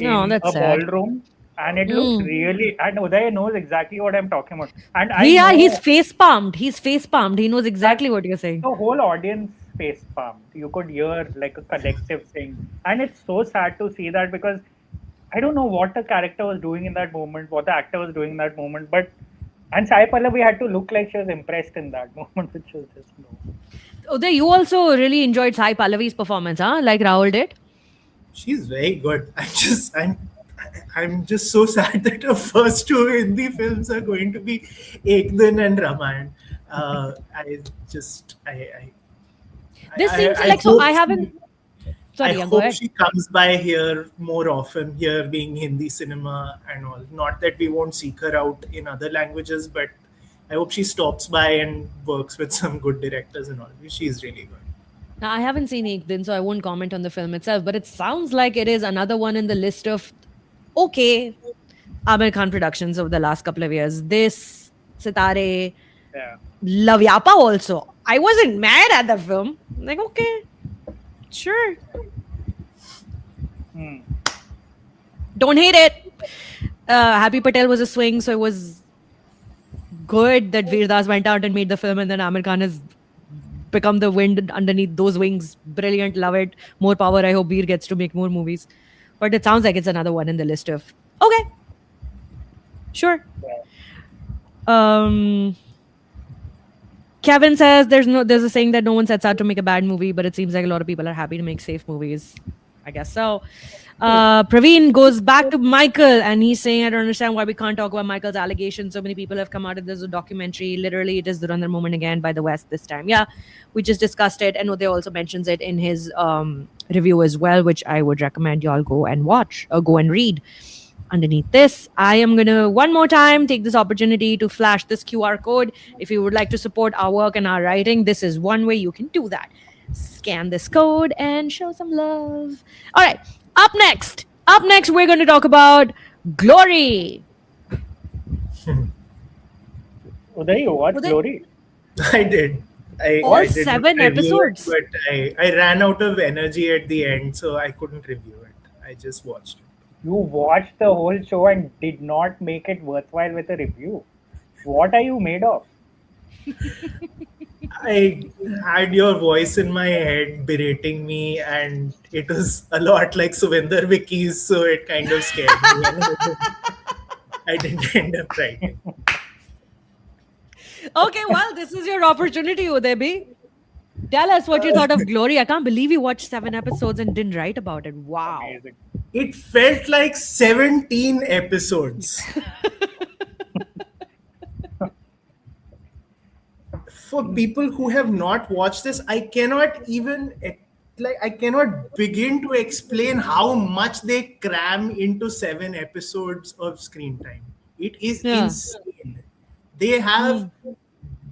Speaker 2: in a ballroom. And it looks really, and Uday knows exactly what I'm talking about. And
Speaker 1: he's face palmed. He knows exactly what you're saying.
Speaker 2: The whole audience face palmed. You could hear like a collective thing. And it's so sad to see that, because I don't know what the character was doing in that moment, what the actor was doing in that moment, and Sai Pallavi had to look like she was impressed in that moment, which was just no.
Speaker 1: Uday, you also really enjoyed Sai Pallavi's performance, huh? Like Rahul did?
Speaker 3: She's very good. I'm just so sad that her first two Hindi films are going to be Ek Din and Ramayan.
Speaker 1: This seems like, so I haven't. Sorry,
Speaker 3: I hope she comes by here more often, here being Hindi cinema and all. Not that we won't seek her out in other languages, but I hope she stops by and works with some good directors and all. She's really good.
Speaker 1: Now, I haven't seen Ek Din, so I won't comment on the film itself, but it sounds like it is another one in the list of Aamir Khan productions of the last couple of years. This, Sitare, Lavyapa also. I wasn't mad at the film. Like, okay. Sure. Don't hate it. Happy Patel was a swing, so it was good that Veer Das went out and made the film, and then Aamir Khan has become the wind underneath those wings. Brilliant, love it. More power. I hope Veer gets to make more movies. But it sounds like it's another one in the list of Kevin says there's a saying that no one sets out to make a bad movie, but it seems like a lot of people are happy to make safe movies. I guess so. Praveen goes back to Michael and he's saying, I don't understand why we can't talk about Michael's allegations. So many people have come out of this documentary. Literally, it is the Durandar moment again by the West this time. Yeah, we just discussed it. And Uday also mentions it in his review as well, which I would recommend you all go and watch or go and read. Underneath this, I am going to one more time take this opportunity to flash this QR code. If you would like to support our work and our writing, this is one way you can do that. Scan this code and show some love. All right. Up next, we're going to talk about Glory.
Speaker 2: Uday, you watched
Speaker 1: Uday?
Speaker 2: Glory?
Speaker 3: I did.
Speaker 1: All
Speaker 3: I did
Speaker 1: 7
Speaker 3: review
Speaker 1: episodes.
Speaker 3: it, but I ran out of energy at the end, so I couldn't review it. I just watched it.
Speaker 2: You watched the whole show and did not make it worthwhile with a review. What are you made of?
Speaker 3: I had your voice in my head berating me, and it was a lot like Suvinder Vicky's, so it kind of scared me. I didn't end up writing.
Speaker 1: Okay, well, this is your opportunity, Uday. Tell us what you thought of Glory. I can't believe you watched 7 episodes and didn't write about it. Wow.
Speaker 2: Amazing.
Speaker 3: It felt like 17 episodes. For people who have not watched this, I cannot begin to explain how much they cram into 7 episodes of screen time. It is insane. They have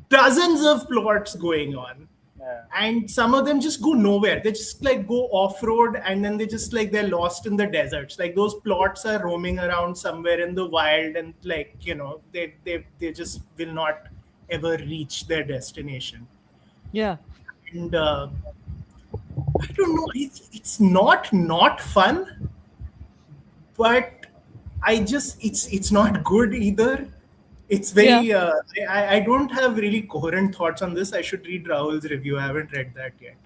Speaker 3: dozens of plots going on.
Speaker 2: Yeah.
Speaker 3: And some of them just go nowhere. They just like go off-road and then they just like they're lost in the deserts. Like those plots are roaming around somewhere in the wild and like, you know, they just will not ever reach their destination.
Speaker 1: Yeah.
Speaker 3: And I don't know, it's not fun, but it's not good either. It's very, I don't have really coherent thoughts on this. I should read Rahul's review. I haven't read that yet.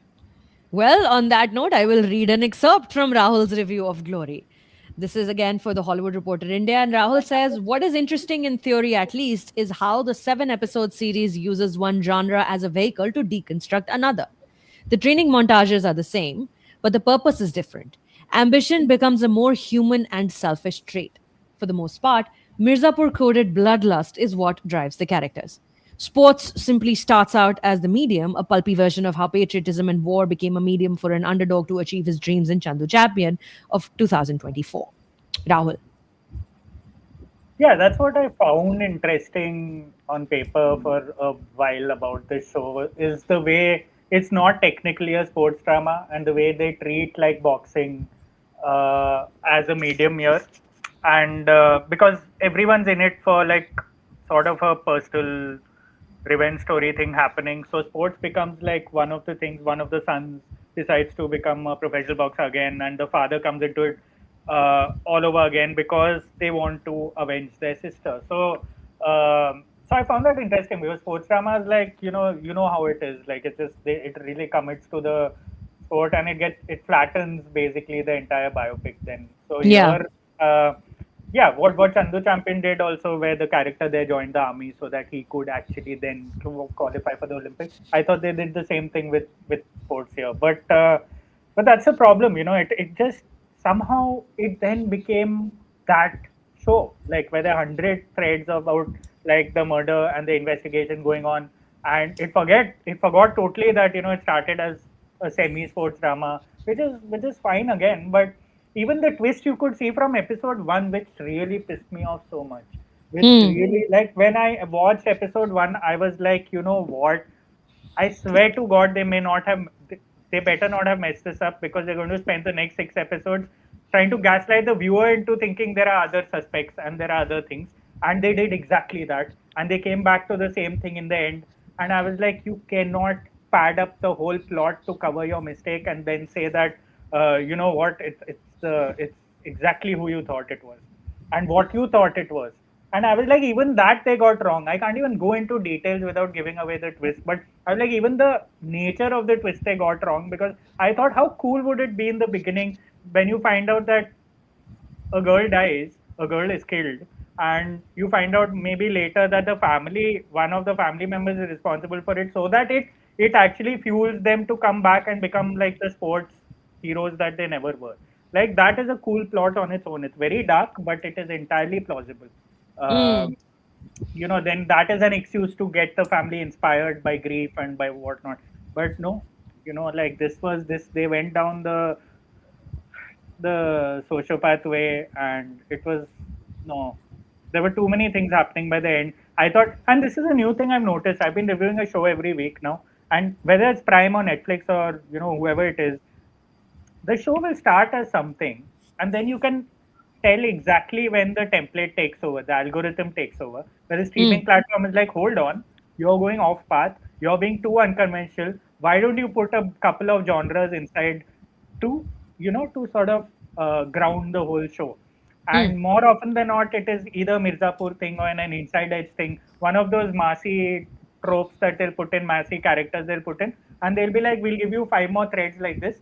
Speaker 1: Well, on that note, I will read an excerpt from Rahul's review of Glory. This is again for the Hollywood Reporter India. And Rahul says, what is interesting in theory, at least, is how the 7-episode series uses one genre as a vehicle to deconstruct another. The training montages are the same, but the purpose is different. Ambition becomes a more human and selfish trait. For the most part, Mirzapur-coded bloodlust is what drives the characters. Sports simply starts out as the medium, a pulpy version of how patriotism and war became a medium for an underdog to achieve his dreams in Chandu Champion of 2024. Rahul.
Speaker 2: Yeah, that's what I found interesting on paper for a while about this show is the way it's not technically a sports drama and the way they treat like boxing as a medium here. And because everyone's in it for like sort of a personal revenge story thing happening. So sports becomes like one of the things. One of the sons decides to become a professional boxer again, and the father comes into it all over again because they want to avenge their sister. So I found that interesting because sports drama is like you know how it is. Like it's just it really commits to the sport and it flattens basically the entire biopic. Then so here. What Chandu Champion did also, where the character there joined the army so that he could actually then qualify for the Olympics. I thought they did the same thing with sports here, but that's a problem. It just somehow it then became that show, like where there are 100 threads about like the murder and the investigation going on, and it forgot totally that it started as a semi-sports drama, which is fine again, but even the twist you could see from episode 1, which really pissed me off so much. Which really, like when I watched episode 1, I was like, you know what? I swear to God, they better not have messed this up because they're going to spend the next 6 episodes trying to gaslight the viewer into thinking there are other suspects and there are other things. And they did exactly that. And they came back to the same thing in the end. And I was like, you cannot pad up the whole plot to cover your mistake and then say that, you know what, it's exactly who you thought it was and what you thought it was. And I was like, even that they got wrong. I can't even go into details without giving away the twist, but I was like, even the nature of the twist they got wrong, because I thought how cool would it be in the beginning when you find out that a girl dies, a girl is killed, and you find out maybe later that one of the family members is responsible for it, so that it actually fuels them to come back and become like the sports heroes that they never were. Like, that is a cool plot on its own. It's very dark, but it is entirely plausible. Then that is an excuse to get the family inspired by grief and by whatnot. But no, like, they went down the sociopath way, and it was, no, there were too many things happening by the end. I thought, and this is a new thing I've noticed. I've been reviewing a show every week now, and whether it's Prime or Netflix or whoever it is, the show will start as something, and then you can tell exactly when the template takes over, the algorithm takes over. Where the streaming platform is like, hold on, you're going off path, you're being too unconventional. Why don't you put a couple of genres inside to sort of ground the whole show? And more often than not, it is either Mirzapur thing or an Inside Edge thing. One of those massy tropes that they'll put in, massy characters they'll put in, and they'll be like, we'll give you 5 more threads like this.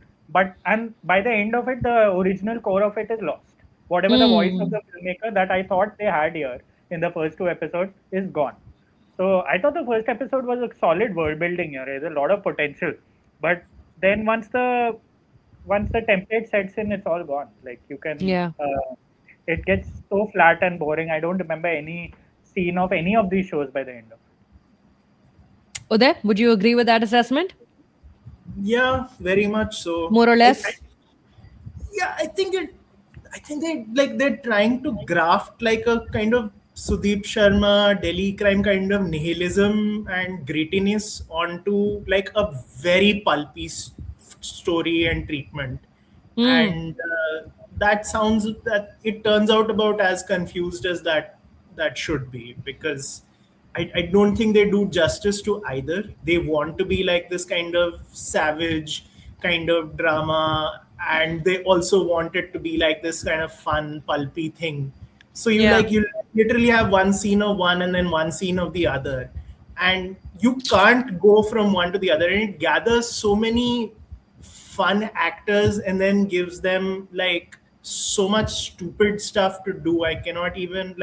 Speaker 2: And by the end of it, the original core of it is lost. Whatever the voice of the filmmaker that I thought they had here in the first 2 episodes is gone. So I thought the first episode was a solid world building here. There's a lot of potential. But then once the template sets in, it's all gone. Like, you can, it gets so flat and boring. I don't remember any scene of any of these shows by the end of it.
Speaker 1: Uday, would you agree with that assessment?
Speaker 3: Yeah, very much so.
Speaker 1: More or less?
Speaker 3: I think they're trying to graft like a kind of Sudeep Sharma, Delhi Crime kind of nihilism and grittiness onto like a very pulpy story and treatment. And that it turns out about as confused as that should be, because I don't think they do justice to either. They want to be like this kind of savage kind of drama, and they also want it to be like this kind of fun, pulpy thing. So you literally have one scene of one and then one scene of the other, and you can't go from one to the other. And it gathers so many fun actors and then gives them like so much stupid stuff to do. I cannot even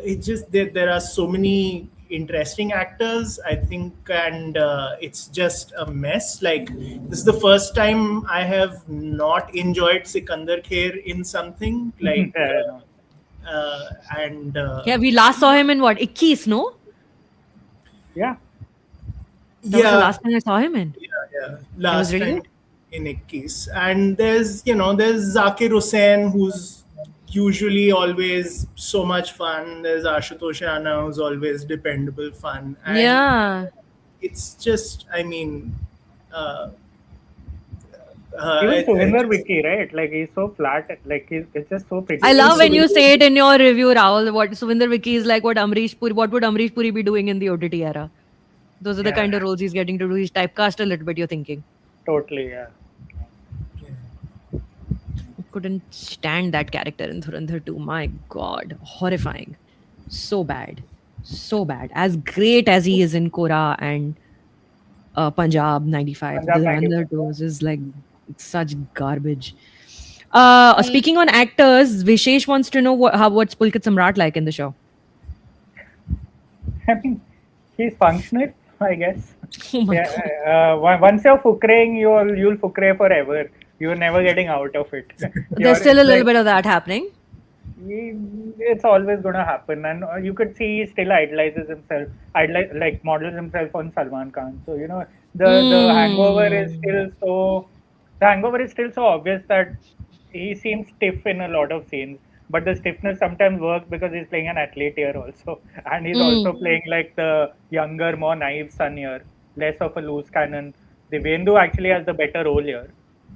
Speaker 3: it's just there are so many interesting actors, I think, and it's just a mess. Like, this is the first time I have not enjoyed Sikandar Kher in something like
Speaker 1: we last saw him in what, 21, no?
Speaker 2: Yeah.
Speaker 1: That was the last time I saw him in.
Speaker 3: Last
Speaker 1: really
Speaker 3: time
Speaker 1: good?
Speaker 3: in 21. And there's Zakir Hussain, who's usually always so much fun. There's Ashutosh Rana, who's always dependable fun. And it's just,
Speaker 2: even Suvinder Vicky, right? Like, he's so flat. Like, it's just so pretty.
Speaker 1: I love when you say it in your review, Rahul. What Suvinder Vicky is like, what would Amrish Puri be doing in the OTT era? Those are the kind of roles he's getting to do. He's typecast a little bit, you're thinking.
Speaker 2: Totally, yeah.
Speaker 1: I couldn't stand that character in Dhurandhar 2. My God, horrifying. So bad. So bad. As great as he is in Kora and Punjab 95, Dhurandhar 2 is like such garbage. Speaking on actors, Vishesh wants to know what's Pulkit Samrat like in the show.
Speaker 2: I mean, he's functional, I guess.
Speaker 1: Oh my
Speaker 2: God. Once you're fukraying, you'll fukray forever. You're never getting out of it.
Speaker 1: There's still a little bit of that happening.
Speaker 2: It's always going to happen, and you could see he still idolizes himself, models himself on Salman Khan. So the hangover is still so obvious that he seems stiff in a lot of scenes. But the stiffness sometimes works because he's playing an athlete here also, and he's also playing like the younger, more naive son here, less of a loose cannon. Divyenndu actually has the better role here.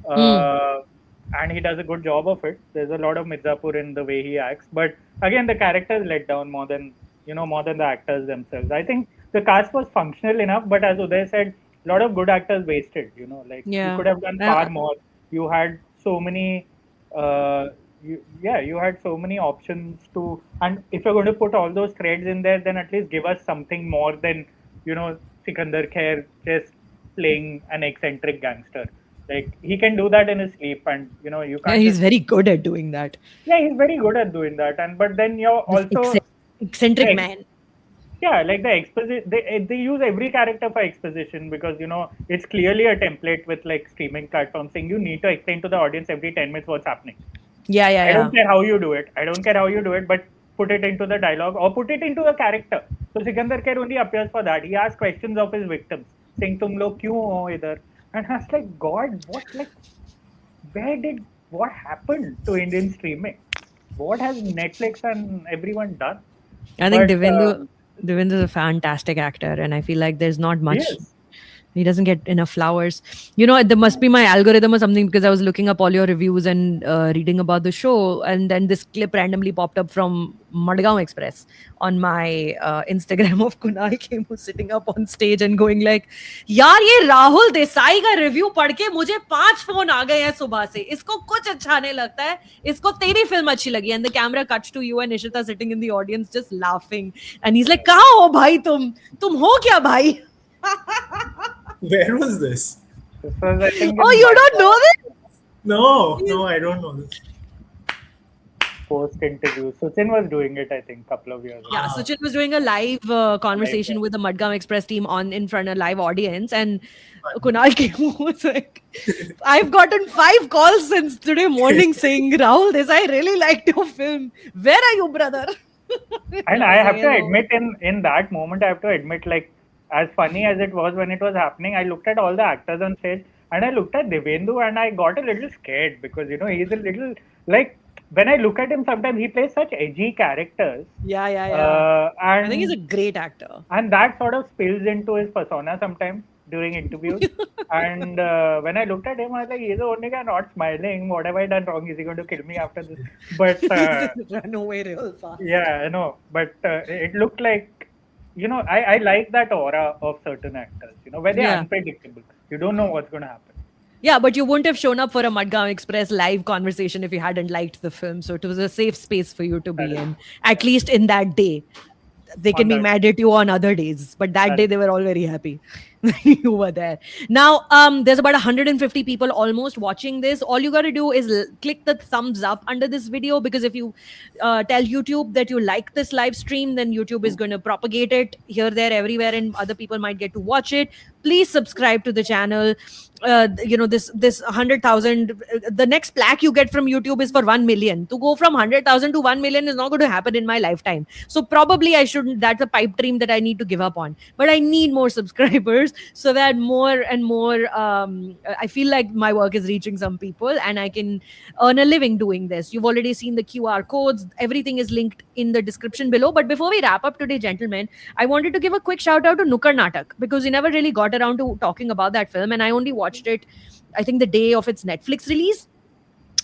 Speaker 2: And he does a good job of it. There's a lot of Mirzapur in the way he acts, but again, the characters let down more than the actors themselves. I think the cast was functional enough, but as Uday said, a lot of good actors wasted. You could have done far more. You had so many. You had so many options to, and if you're going to put all those threads in there, then at least give us something more than Sikandar Kher just playing an eccentric gangster. Like he can do that in his sleep, and you
Speaker 1: Yeah,
Speaker 2: can't.
Speaker 1: he's very good at doing that.
Speaker 2: Yeah, he's very good at doing that, and but then you're
Speaker 1: This
Speaker 2: also
Speaker 1: eccentric
Speaker 2: the
Speaker 1: man.
Speaker 2: yeah, like the exposition, they use every character for exposition because it's clearly a template with like streaming platforms saying you need to explain to the audience every 10 minutes what's happening.
Speaker 1: Yeah, yeah,
Speaker 2: I
Speaker 1: yeah.
Speaker 2: don't care how you do it. I don't care how you do it, but put it into the dialogue or put it into the character. So Sikandar Khair only appears for that. He asks questions of his victims, saying "Tum log kyun ho idhar?" And I was like, God, what happened to Indian streaming? What has Netflix and everyone done?
Speaker 1: I think
Speaker 2: But,
Speaker 1: Devendra is a fantastic actor, and I feel like there's not much.
Speaker 2: Yes.
Speaker 1: He doesn't get enough flowers. There must be my algorithm or something, because I was looking up all your reviews and reading about the show, and then this clip randomly popped up from Madgaon Express on my Instagram of Kunal Kim, who's sitting up on stage and going like, "यार ये राहुल देसाई का review पढ़ के मुझे 5 phone आ गए हैं सुबह से. इसको कुछ अच्छा नहीं लगता है. इसको तेरी फिल्म अच्छी लगी." And the camera cuts to you and Nishita sitting in the audience just laughing, and he's like, "कहाँ हो भाई तुम हो क्या भाई?"
Speaker 3: Where was this?
Speaker 2: This was, I think,
Speaker 1: Oh, you don't know this?
Speaker 3: No, I don't know this.
Speaker 2: Post-interview. Suchin was doing it, I think, a couple of years ago.
Speaker 1: Yeah, Suchin was doing a live conversation with the Madgaon Express team in front of a live audience, and Kunal Kim was like, "I've gotten 5 calls since today morning saying, Rahul Desai, I really liked your film. Where are you, brother?"
Speaker 2: And I have to admit, in that moment, I have to admit, like, as funny as it was when it was happening, I looked at all the actors on stage and I looked at Divyenndu and I got a little scared because, he's a little, like, when I look at him, sometimes he plays such edgy characters.
Speaker 1: Yeah.
Speaker 2: And
Speaker 1: I think he's a great actor.
Speaker 2: And that sort of spills into his persona sometimes during interviews. And when I looked at him, I was like, he's the only guy not smiling. What have I done wrong? Is he going to kill me after this? But
Speaker 1: Run away real fast.
Speaker 2: yeah, I know. But it looked like, I like that aura of certain actors, where they're unpredictable. You don't know what's going to happen.
Speaker 1: Yeah, but you wouldn't have shown up for a Madgaon Express live conversation if you hadn't liked the film. So it was a safe space for you to be in, at least in that day. They can be mad at you on other days, but that day they were all very happy you were there. Now, there's about 150 people almost watching this. All you got to do is click the thumbs up under this video, because if you tell YouTube that you like this live stream, then YouTube is going to propagate it here, there, everywhere, and other people might get to watch it. Please subscribe to the channel. This 100,000, the next plaque you get from YouTube is for 1 million. To go from 100,000 to 1 million is not going to happen in my lifetime. So probably I shouldn't. That's a pipe dream that I need to give up on. But I need more subscribers so that more and more, I feel like my work is reaching some people and I can earn a living doing this. You've already seen the QR codes. Everything is linked in the description below. But before we wrap up today, gentlemen, I wanted to give a quick shout out to Nukkad Naatak, because we never really got around to talking about that film, and I only watched it, I think, the day of its Netflix release.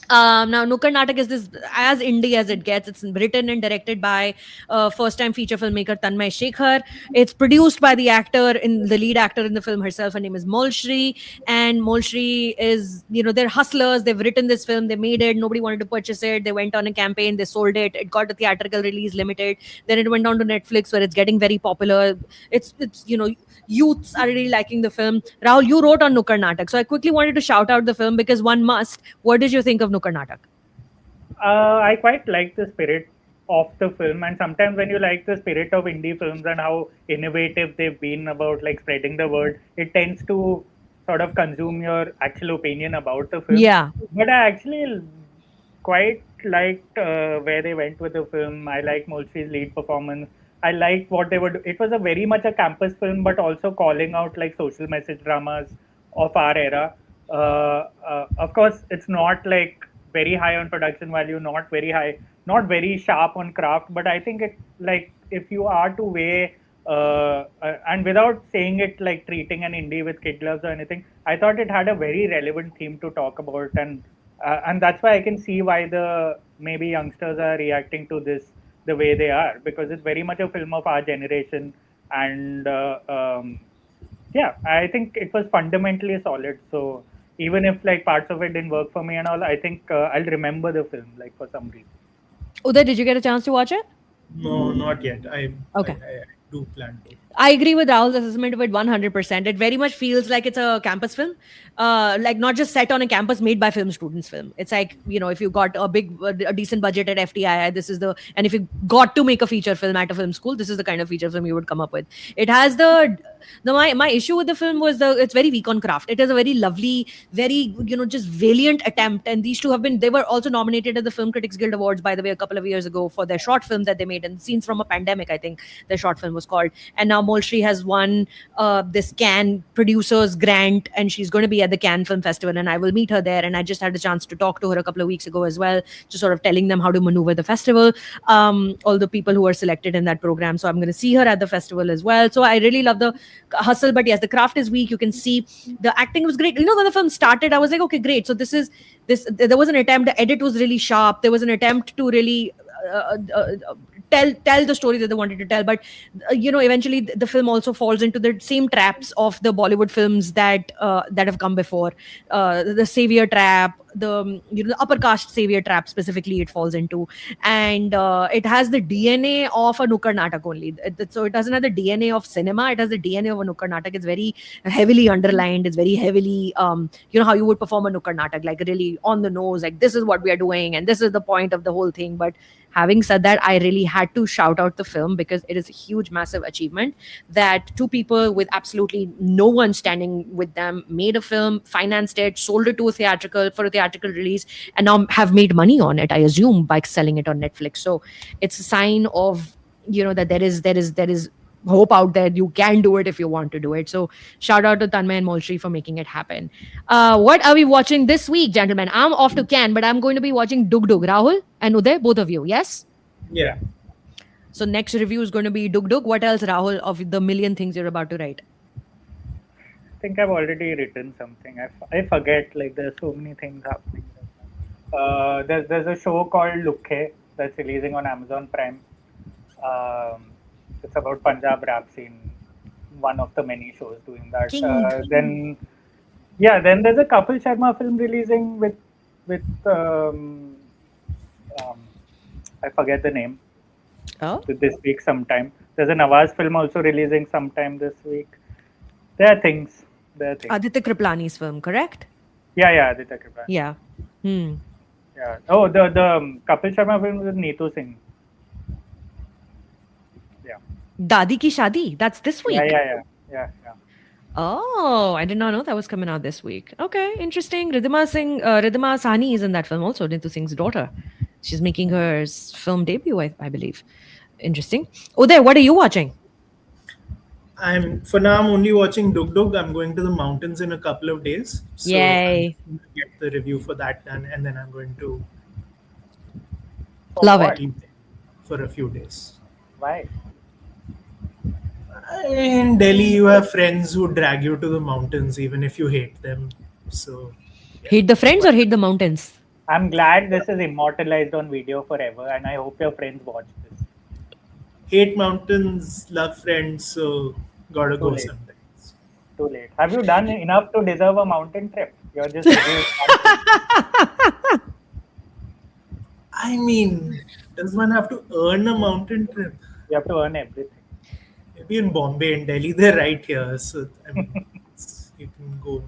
Speaker 1: Now, Nukkad Naatak is this as indie as it gets. It's written and directed by first-time feature filmmaker Tanmay Shekhar. It's produced by the lead actor in the film herself. Her name is Meryl, and Meryl is, they're hustlers. They've written this film. They made it. Nobody wanted to purchase it. They went on a campaign. They sold it. It got a theatrical release limited. Then it went on to Netflix, where it's getting very popular. It's youths are really liking the film. Rahul, you wrote on Nukkad Naatak, so I quickly wanted to shout out the film because one must. What did you think of Nukkad Naatak?
Speaker 2: I quite like the spirit of the film, and sometimes when you like the spirit of indie films and how innovative they've been about like spreading the word, it tends to sort of consume your actual opinion about the film.
Speaker 1: Yeah.
Speaker 2: But I actually quite liked where they went with the film. I liked Molshi's lead performance. I liked what they were doing. It was a very much a campus film, but also calling out like social message dramas of our era. Of course, it's not like very high on production value, not very sharp on craft, but I think it, like, if you are to weigh, and without saying it like treating an indie with kid gloves or anything, I thought it had a very relevant theme to talk about, and that's why I can see why the maybe youngsters are reacting to this the way they are, because it's very much a film of our generation, and yeah, I think it was fundamentally solid. So even if like parts of it didn't work for me and all, I think I'll remember the film like for some reason.
Speaker 1: Uday, did you get a chance to watch it?
Speaker 3: No, not yet. I do plan to.
Speaker 1: I agree with Rahul's assessment of it 100%. It very much feels like it's a campus film, like not just set on a campus, made by film students film. It's like, if you got a decent budget at FTII, and if you got to make a feature film at a film school, this is the kind of feature film you would come up with. It has my issue with the film was it's very weak on craft. It is a very lovely, very, just valiant attempt. And these two they were also nominated at the Film Critics Guild Awards, by the way, a couple of years ago for their short film that they made, and Scenes from a Pandemic, I think their short film was called. And now Molshri has won this Cannes producers grant, and she's going to be at the Cannes Film Festival, and I will meet her there. And I just had a chance to talk to her a couple of weeks ago as well, just sort of telling them how to maneuver the festival, all the people who are selected in that program. So I'm going to see her at the festival as well. So I really love the hustle, but yes, the craft is weak. You can see the acting was great. When the film started, I was like, okay, great. So there was an attempt. The edit was really sharp. There was an attempt to really tell the story that they wanted to tell, but eventually the film also falls into the same traps of the Bollywood films that have come before, the savior trap, the upper caste savior trap specifically it falls into, and it has the DNA of a Nukkad Naatak only. So it doesn't have the DNA of cinema, it has the DNA of a Nukkad Naatak. It's very heavily underlined, it's very heavily how you would perform a Nukkad Naatak, like really on the nose, like this is what we are doing and this is the point of the whole thing. But having said that, I really had to shout out the film because it is a huge, massive achievement that two people with absolutely no one standing with them made a film, financed it, sold it to a theatrical release, and now have made money on it, I assume, by selling it on Netflix. So it's a sign of, that there is hope out there. You can do it if you want to do it. So shout out to Tanmay and Molshri for making it happen. What are we watching this week, gentlemen? I'm off to Cannes, but I'm going to be watching Dug Dug. Rahul and Uday, both of you, yes?
Speaker 3: Yeah.
Speaker 1: So next review is going to be Dug Dug. What else, Rahul, of the million things you're about to write?
Speaker 2: I think I've already written something. I forget, like there's so many things happening. There's a show called Lukhe that's releasing on Amazon Prime. It's about Punjab rap scene. One of the many shows doing that. Then there's a Kapil Sharma film releasing with I forget the name.
Speaker 1: Oh,
Speaker 2: This week sometime. There's a Nawaz film also releasing sometime this week. There are things.
Speaker 1: Aditya Kriplani's film, correct?
Speaker 2: Yeah, Aditya Kriplani.
Speaker 1: Yeah.
Speaker 2: Yeah. Oh, the Kapil Sharma film with Neetu Singh.
Speaker 1: Dadi Ki Shadi. That's this week.
Speaker 2: Yeah.
Speaker 1: Oh, I did not know that was coming out this week. Okay, interesting. Ridhima Sahni is in that film also, Neetu Singh's daughter. She's making her film debut, I believe. Interesting. Uday, what are you watching?
Speaker 3: For now I'm only watching Dug Dug. I'm going to the mountains in a couple of days. So
Speaker 1: Yay.
Speaker 3: I'm going to get the review for that done, and then I'm going to
Speaker 1: Love it.
Speaker 3: For a few days.
Speaker 2: Why?
Speaker 3: In Delhi, you have friends who drag you to the mountains even if you hate them. So
Speaker 1: Hate the friends or hate the mountains?
Speaker 2: I'm glad this is immortalized on video forever, and I hope your friends watch this.
Speaker 3: hate mountains, love friends, so gotta go
Speaker 2: late.
Speaker 3: sometimes.
Speaker 2: Too late. Have you done enough to deserve a mountain trip? You're just
Speaker 3: I mean, does one have to earn a mountain trip?
Speaker 2: you have to earn everything.
Speaker 3: Maybe in Bombay and Delhi, they're right here, so I mean, you can go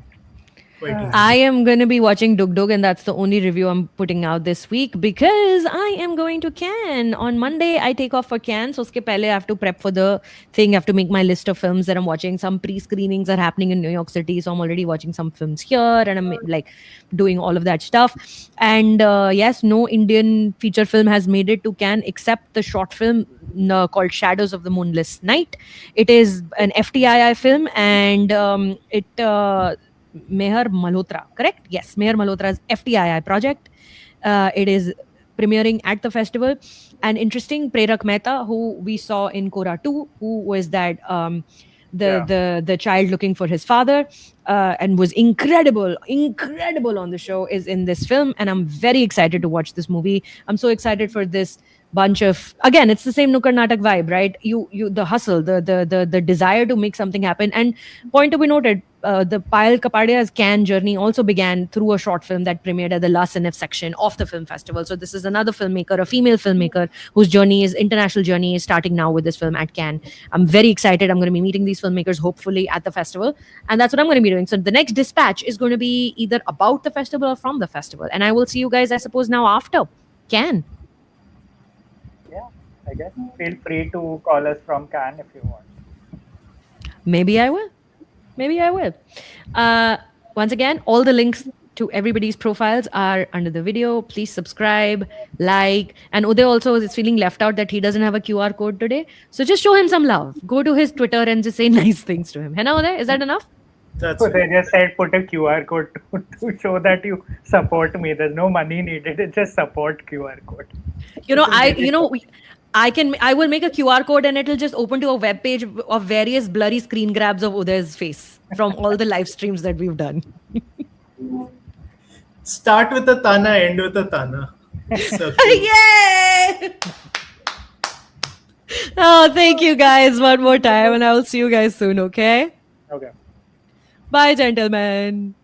Speaker 3: quite easily.
Speaker 1: I am going to be watching Dug Dug, and that's the only review I'm putting out this week because I am going to Cannes. On Monday, I take off for Cannes. So, uske pehle I have to prep for the thing. I have to make my list of films that I'm watching. Some pre-screenings are happening in New York City. So, I'm already watching some films here and I'm like doing all of that stuff. And yes, no Indian feature film has made it to Cannes except the short film called Shadows of the Moonless Night. It is an FTII film and Meher Malhotra, correct? Yes, Meher Malhotra's FTII project. It is premiering at the festival. And interesting, Prerak Mehta, who we saw in Kora 2, who was that the child looking for his father and was incredible on the show, is in this film. And I'm very excited to watch this movie. I'm so excited for this bunch of, again, it's the same Nukkad Naatak vibe, right? You the hustle, the desire to make something happen. And point to be noted, the Payal Kapadia's Cannes journey also began through a short film that premiered at the La Cinef section of the film festival. So this is another filmmaker, a female filmmaker, whose international journey is starting now with this film at Cannes. I'm very excited. I'm going to be meeting these filmmakers hopefully at the festival, and that's what I'm going to be doing. So the next dispatch is going to be either about the festival or from the festival, and I will see you guys, I suppose, now after Cannes.
Speaker 2: Yeah, I guess. Feel free to call us from Cannes if you want.
Speaker 1: Maybe I will. Once again, all the links to everybody's profiles are under the video. Please subscribe, like, and Uday also is feeling left out that he doesn't have a QR code today. So just show him some love. Go to his Twitter and just say nice things to him. Hai na, Uday? Is that enough?
Speaker 3: That's
Speaker 2: So they just said put a QR code to show that you support me. There's no money needed. It's just support QR code.
Speaker 1: I will make a QR code and it'll just open to a web page of various blurry screen grabs of Uday's face from all the live streams that we've done.
Speaker 3: Start with a Tana, end with a Tana. So
Speaker 1: Yay! Oh, thank you guys one more time, and I will see you guys soon, okay?
Speaker 2: Okay.
Speaker 1: Bye, gentlemen.